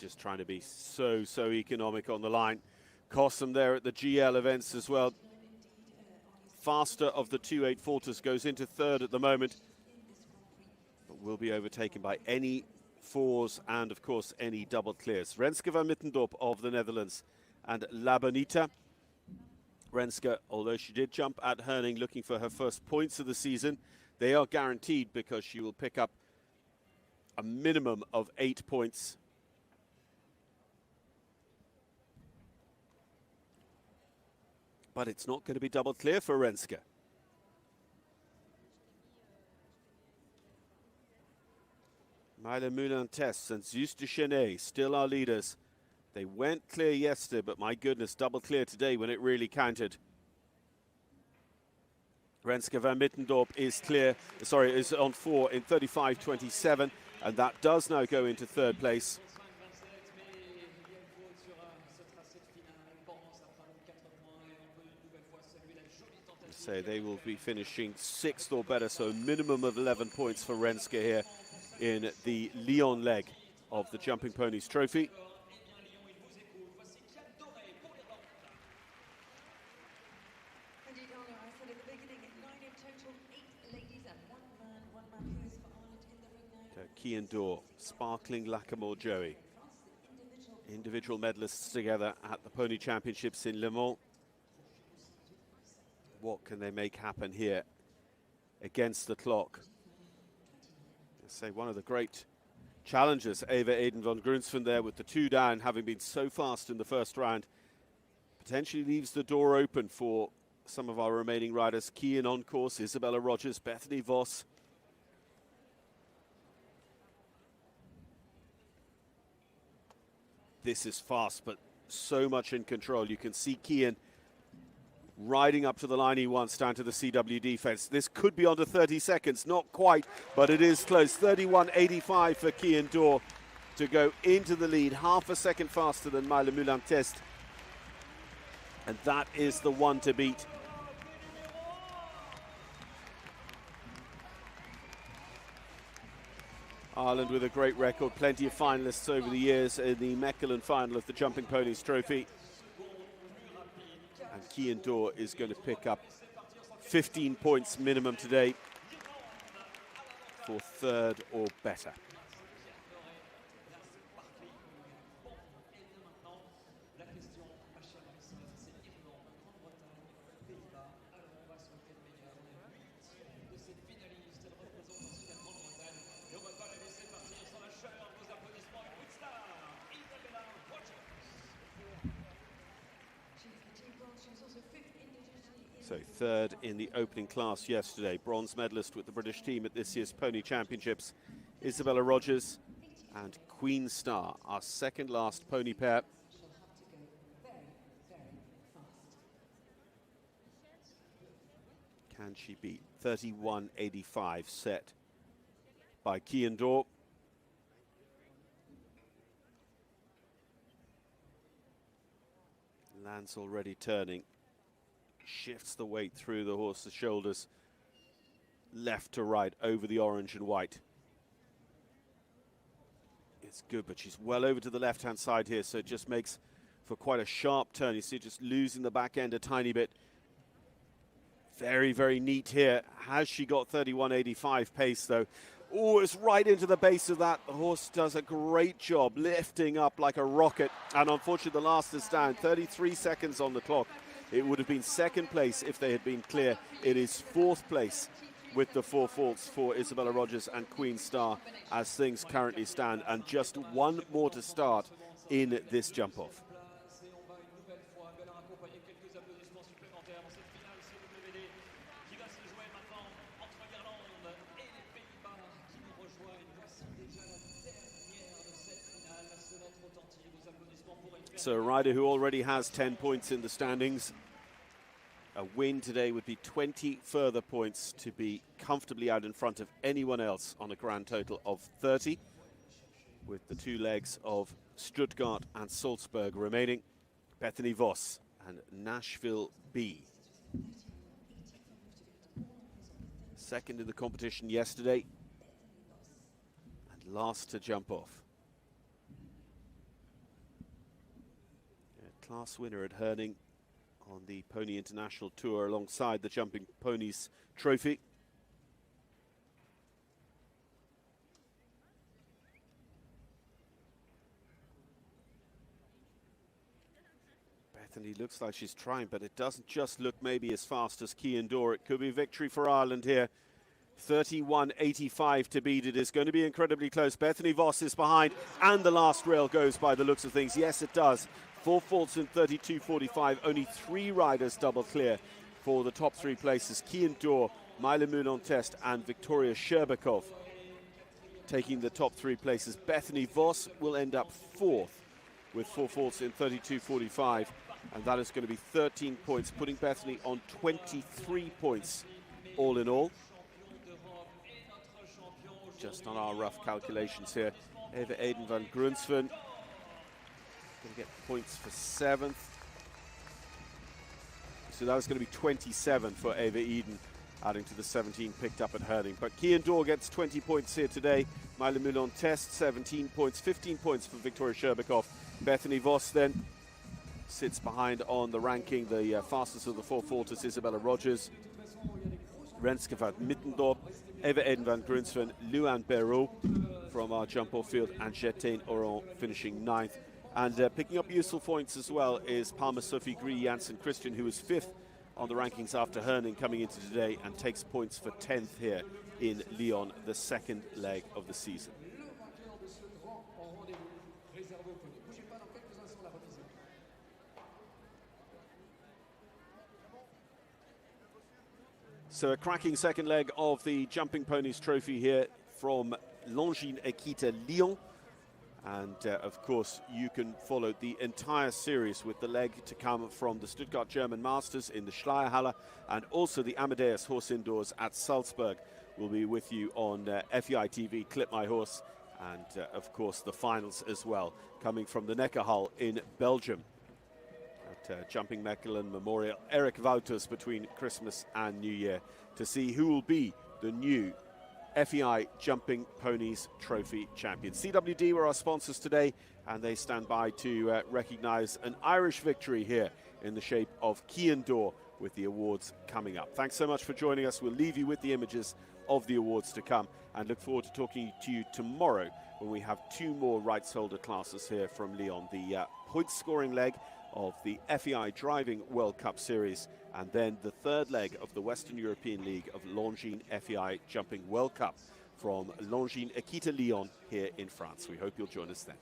Just trying to be so economic on the line. Cost them there at the GL events as well. Faster of the 2.8 goes into third at the moment, but will be overtaken by any fours and, of course, any double clears. Renske van Mittendorp of the Netherlands and La Bonita. Renske, although she did jump at Herning looking for her first points of the season, they are guaranteed because she will pick up a minimum of 8 points. But it's not going to be double clear for Renske. Myla Moulin-Tess and Zeus de Chenet still our leaders. They went clear yesterday, but my goodness, double clear today when it really counted. Renske van Mittendorp is clear, is on 4 in 35.27, and that does now go into third place. So they will be finishing 6th or better, so minimum of 11 points for Renske here in the Lyon leg of the Jumping Ponies Trophy. Indeed, Arno, I said at the beginning, 9 in total, 8 ladies and one man who is for Ireland in the ring now. Kian Dorr, Sparkling Lackamore Joey. Individual medalists together at the Pony Championships in Le Mans. What can they make happen here against the clock? Let's say one of the great challengers, Eva Hayden van Grunsven there with the 2 down, having been so fast in the first round, potentially leaves the door open for some of our remaining riders. Kian on course, Isabella Rogers, Bethany Voss. This is fast, but so much in control. You can see Kian riding up to the line he wants down to the CWD fence. This could be under 30 seconds, not quite, but it is close. 31.85 for Kian Dorr to go into the lead, half a second faster than Myla Moulin-Tess. And that is the one to beat. Ireland with a great record, plenty of finalists over the years in the Mechelen final of the Jumping Ponies Trophy. And Kian Dorr is going to pick up 15 points minimum today for third or better. So third in the opening class yesterday, bronze medalist with the British team at this year's Pony Championships, Isabella Rogers and Queen Star, our second last pony pair. Can she beat 31.85 set by Kian Dorr? Lance already turning. Shifts the weight through the horse's shoulders, left to right over the orange and white. It's good, but she's well over to the left-hand side here, so it just makes for quite a sharp turn. You see just losing the back end a tiny bit. Very, very neat here. Has she got 31.85 pace, though? Oh, it's right into the base of that. The horse does a great job lifting up like a rocket. And unfortunately, the last is down. 33 seconds on the clock. It would have been second place if they had been clear. It is fourth place with the 4 faults for Isabella Rogers and Queen Star as things currently stand. And just one more to start in this jump-off. So a rider who already has 10 points in the standings. A win today would be 20 further points to be comfortably out in front of anyone else on a grand total of 30, with the 2 legs of Stuttgart and Salzburg remaining. Bethany Voss and Nashville B. Second in the competition yesterday and last to jump off. Class winner at Herning on the Pony International Tour alongside the Jumping Ponies Trophy. Bethany looks like she's trying, but it doesn't just look maybe as fast as Cian Dor. It could be a victory for Ireland here. 31.85 to beat. It is going to be incredibly close. Bethany Voss is behind, and the last rail goes by the looks of things. Yes, it does. 4 faults in 32.45. Only 3 riders double clear for the top 3 places. Cian Dor, Mila Moulin-Test, and Victoria Sherbakov taking the top 3 places. Bethany Voss will end up 4th with 4 faults in 32.45, and that is going to be 13 points, putting Bethany on 23 points all in all. Just on our rough calculations here, Eva Aiden van Grunsven going to get points for 7th. So that was going to be 27 for Eva Eden, adding to the 17 picked up at Herning. But Cian Dor gets 20 points here today. Mila Moulin-Test, 17 points, 15 points for Victoria Sherbakov. Bethany Voss then sits behind on the ranking. The fastest of the 4 faulters, Isabella Rogers, Renske van Mittendorp, Eva Aiden van Grunsven, Luan Béraud from our jump-off field, and Jetane Oran finishing 9th. And picking up useful points as well is Palmer Sophie Grie Janssen Christian, who is 5th on the rankings after Herning coming into today, and takes points for 10th here in Lyon, the 2nd leg of the season. So a cracking 2nd leg of the Jumping Ponies Trophy here from Longines Equite Lyon. And of course, you can follow the entire series with the leg to come from the Stuttgart German Masters in the Schleierhalle, and also the Amadeus Horse Indoors at Salzburg will be with you on FEI TV, Clip My Horse, and of course the finals as well, coming from the Neckarhal in Belgium at Jumping Mechelen Memorial. Eric Wouters between Christmas and New Year to see who will be the new FEI Jumping Ponies Trophy champion. CWD were our sponsors today, and they stand by to recognise an Irish victory here in the shape of Cian Dor, with the awards coming up. Thanks so much for joining us. We'll leave you with the images of the awards to come, and look forward to talking to you tomorrow when we have 2 more rights holder classes here from Lyon, the point scoring leg of the FEI Driving World Cup Series, and then the 3rd leg of the Western European League of Longines FEI Jumping World Cup from Longines Equite Lyon here in France. We hope you'll join us then.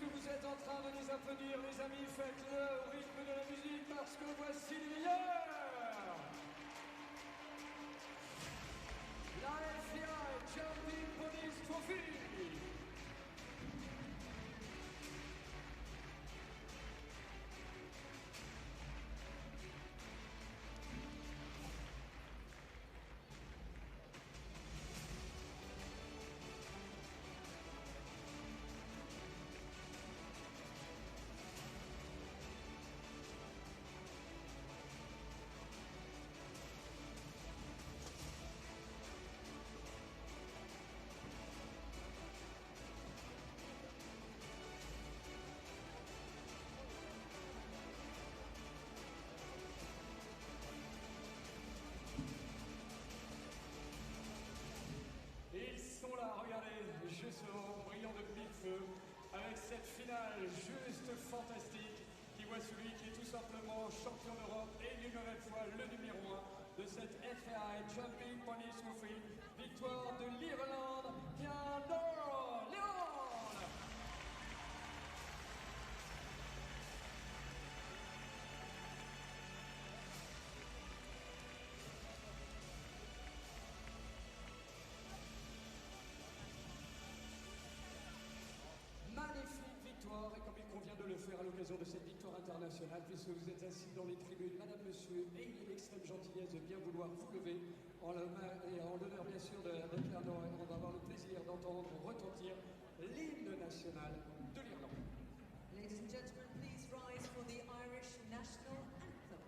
Puisque vous êtes en train de nous applaudir, les amis, faites-le au rythme de la musique parce que voici les meilleurs. La FEI Jumping Ponies Trophy. Juste brillant de mille feux, avec cette finale juste fantastique qui voit celui qui est tout simplement champion d'Europe et une nouvelle fois le numéro 1 de cette FEI Jumping Ponies Trophy, victoire de l'Irlande, Lyon. Magnifique victoire, et comme il convient de le faire à l'occasion de cette victoire internationale, puisque vous êtes assis dans les tribunes, madame, monsieur, ayez l'extrême gentillesse de bien vouloir vous lever en l'honneur bien sûr de Claire Noël. On va avoir le plaisir d'entendre retentir l'hymne national de l'Irlande. Ladies and gentlemen, please rise for the Irish national anthem.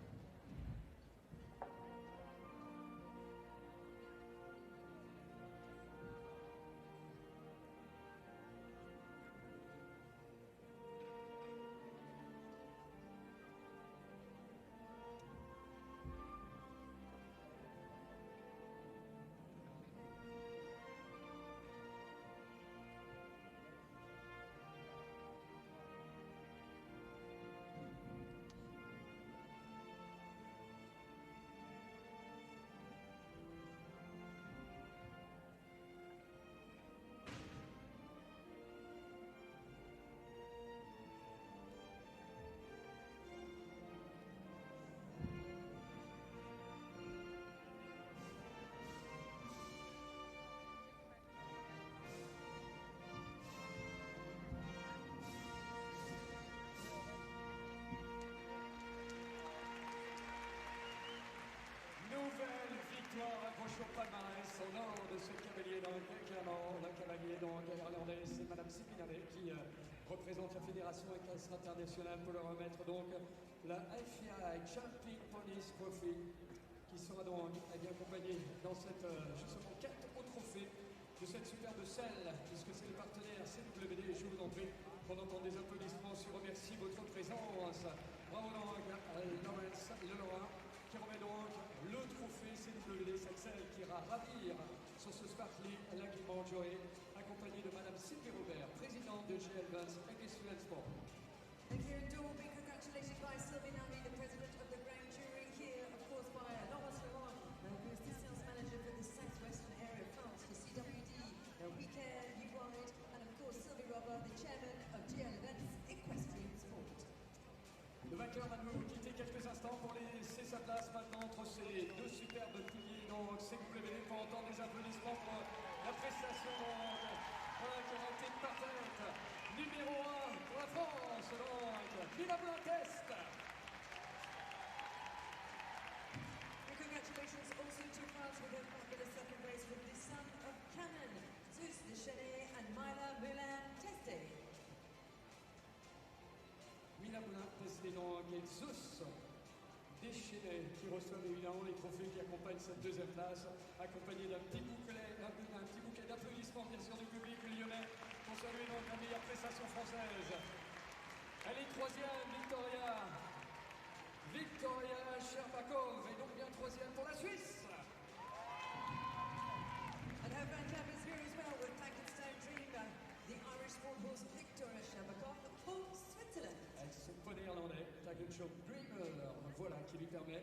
Nouvelle victoire accrochée au palmarès au nord de ce cavalier clairement, le cavalier irlandais, c'est madame Sipinale qui représente la fédération équestre internationale pour leur remettre donc la FEI Jumping Ponies Trophy qui sera donc accompagnée dans cette justement quête au trophée de cette superbe selle, puisque c'est le partenaire CWD, et je vous en prie qu'on entende des applaudissements, je remercie votre présence. Bravo donc Lawrence Lelorin qui remet donc le trophée CWD, cette selle qui ira ravir sur ce sparkling l'agrément Joey, accompagné de madame Sylvie Robert, présidente de GL Vance Equestrian Sport. And here in Dover, being congratulated by Sylvie Nally, the president of the grand jury, here, of course, by Laurence Lelorin, who is the sales manager for the southwestern area of France for CWD, Weekend, You Ride, and of course Sylvie Robert, the chairman of GL Vance Equestrian Sport. Le vainqueur va nous quitter quelques instants pour laisser sa place maintenant entre ces deux superbes piliers, donc CWD, pour entendre des applaudissements pour la prestation qui a été parfaite. Numéro 1 pour la France, donc, Mila Blanc-Est. And congratulations also to France with their fabulous second race with the son of Canon, Zeus Dechanet and Myla Moulin-Testé. Mila Moulin-Testé, donc, et Zeus Dechanet qui reçoivent évidemment les trophées qui accompagnent cette deuxième place, accompagné d'un petit bouquet d'applaudissements bien sûr du public lyonnais pour saluer donc la meilleure prestation française. Elle est troisième, Victoria Sherbakov, et donc bien troisième pour la Suisse. And her grandcap is here as well with Frankenstein Dream, the Irish sport horse Victoria Sherbakov for Switzerland. Avec son poney irlandais, Frankenstein Dreamer, voilà, qui lui permet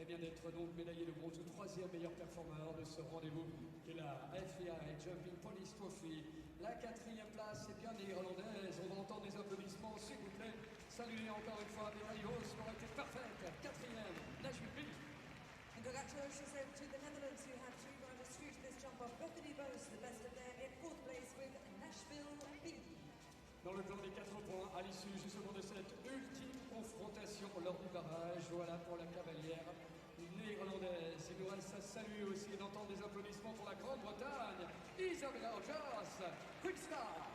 d'être donc médaillé de bronze, troisième meilleur performeur de ce rendez-vous qui est la FEI Jumping Ponies Trophy. La quatrième place, c'est bien des Irlandaises, on va entendre des applaudissements. encore une fois, mais Lyon aura été parfaite. Quatrième, Nashville. And congratulations over to the Netherlands, who have three riders through to this jump off. Bethany Bose, the best of them, in fourth place with Nashville B. Dans le plan des 4 points, à l'issue justement de cette ultime confrontation lors du barrage, voilà pour la cavalière néerlandaise. Il nous reste à saluer aussi et d'entendre des applaudissements pour la Grande-Bretagne. Isabella Rogers, Quick Star.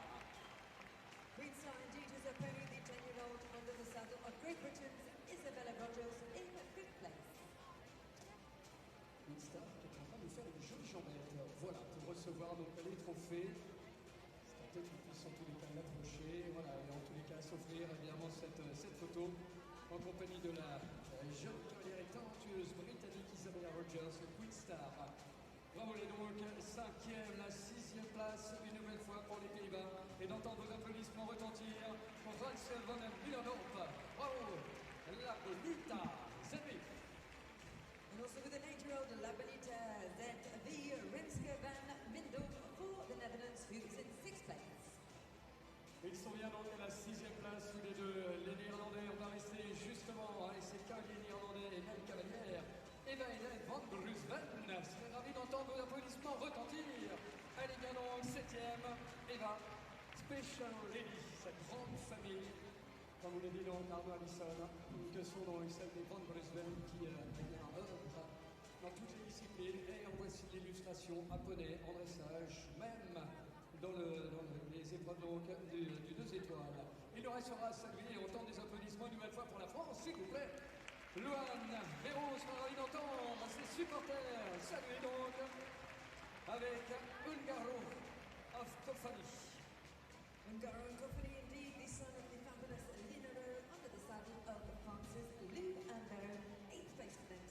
Green Star indeed is a pony, the 10-year-old under the saddle of Great Britain's Isabella Rogers in fifth place. Quick Star qui est en train de faire une jolie jambette. Voilà, pour recevoir donc les trophées. C'est peut-être qu'on puisse en tous les cas l'approcher. Voilà, et en tous les cas s'offrir évidemment cette photo en compagnie de la jeune cavalière et talentueuse britannique Isabella Rogers, le Quick Star. Bravo les donc, 5e, la 6e place, une nouvelle fois pour les Pays-Bas. Et d'entendre vos applaudissements retentir pour Ralf van Millenhoop. Bravo, la Bonita Zemi. And also with an 8-year-old Labanita ZV Renske van Windhoek for the Netherlands, who is in sixth place. Ils sont bien donc à la 6e place tous les deux, les Néerlandais. On va rester justement avec ces cavaliers néerlandais et même cavalières. Eva Hélène van Brusven, c'est ravi d'entendre vos applaudissements retentir. Elle est bien donc 7e, Eva, Special Lady, cette grande famille. Comme vous le dit donc Arnaud Allison, que sont donc celles des van Brusven qui œuvrent dans toutes les disciplines. Et en voici l'illustration à poney, en dressage, même dans les épreuves donc du 2 étoiles. Il nous restera à saluer et entendre des applaudissements une nouvelle fois pour la France, s'il vous plaît. Lyon, Véro sera ravi d'entendre ses supporters. Saluez donc avec Ungaro of Kofani. Ungaro and Company, indeed, the son of the fabulous Linero under the saddle of Francis Luando, 8th place for them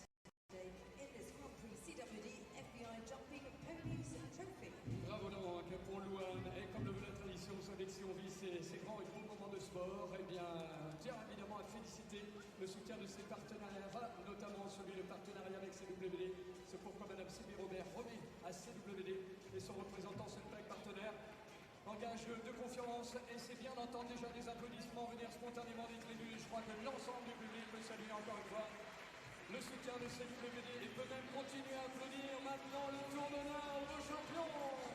today in this Grand Prix CWD FEI Jumping Ponies Trophy. Bravo donc pour Lyon, et comme le veut la tradition, vous savez que si on vit ces grands et beaux moments de sport, eh bien, tiens évidemment à féliciter le soutien de ses partenaires, notamment celui de partenariat avec CWD. C'est pourquoi Madame Sylvie Robert remet à CWD et son représentant Sunpack partenaire engage de confiance, et c'est bien d'entendre déjà des applaudissements venir spontanément des tribunes. Je crois que l'ensemble du public peut saluer encore une fois le soutien de CWD et peut même continuer à applaudir maintenant le tour d'honneur aux champions.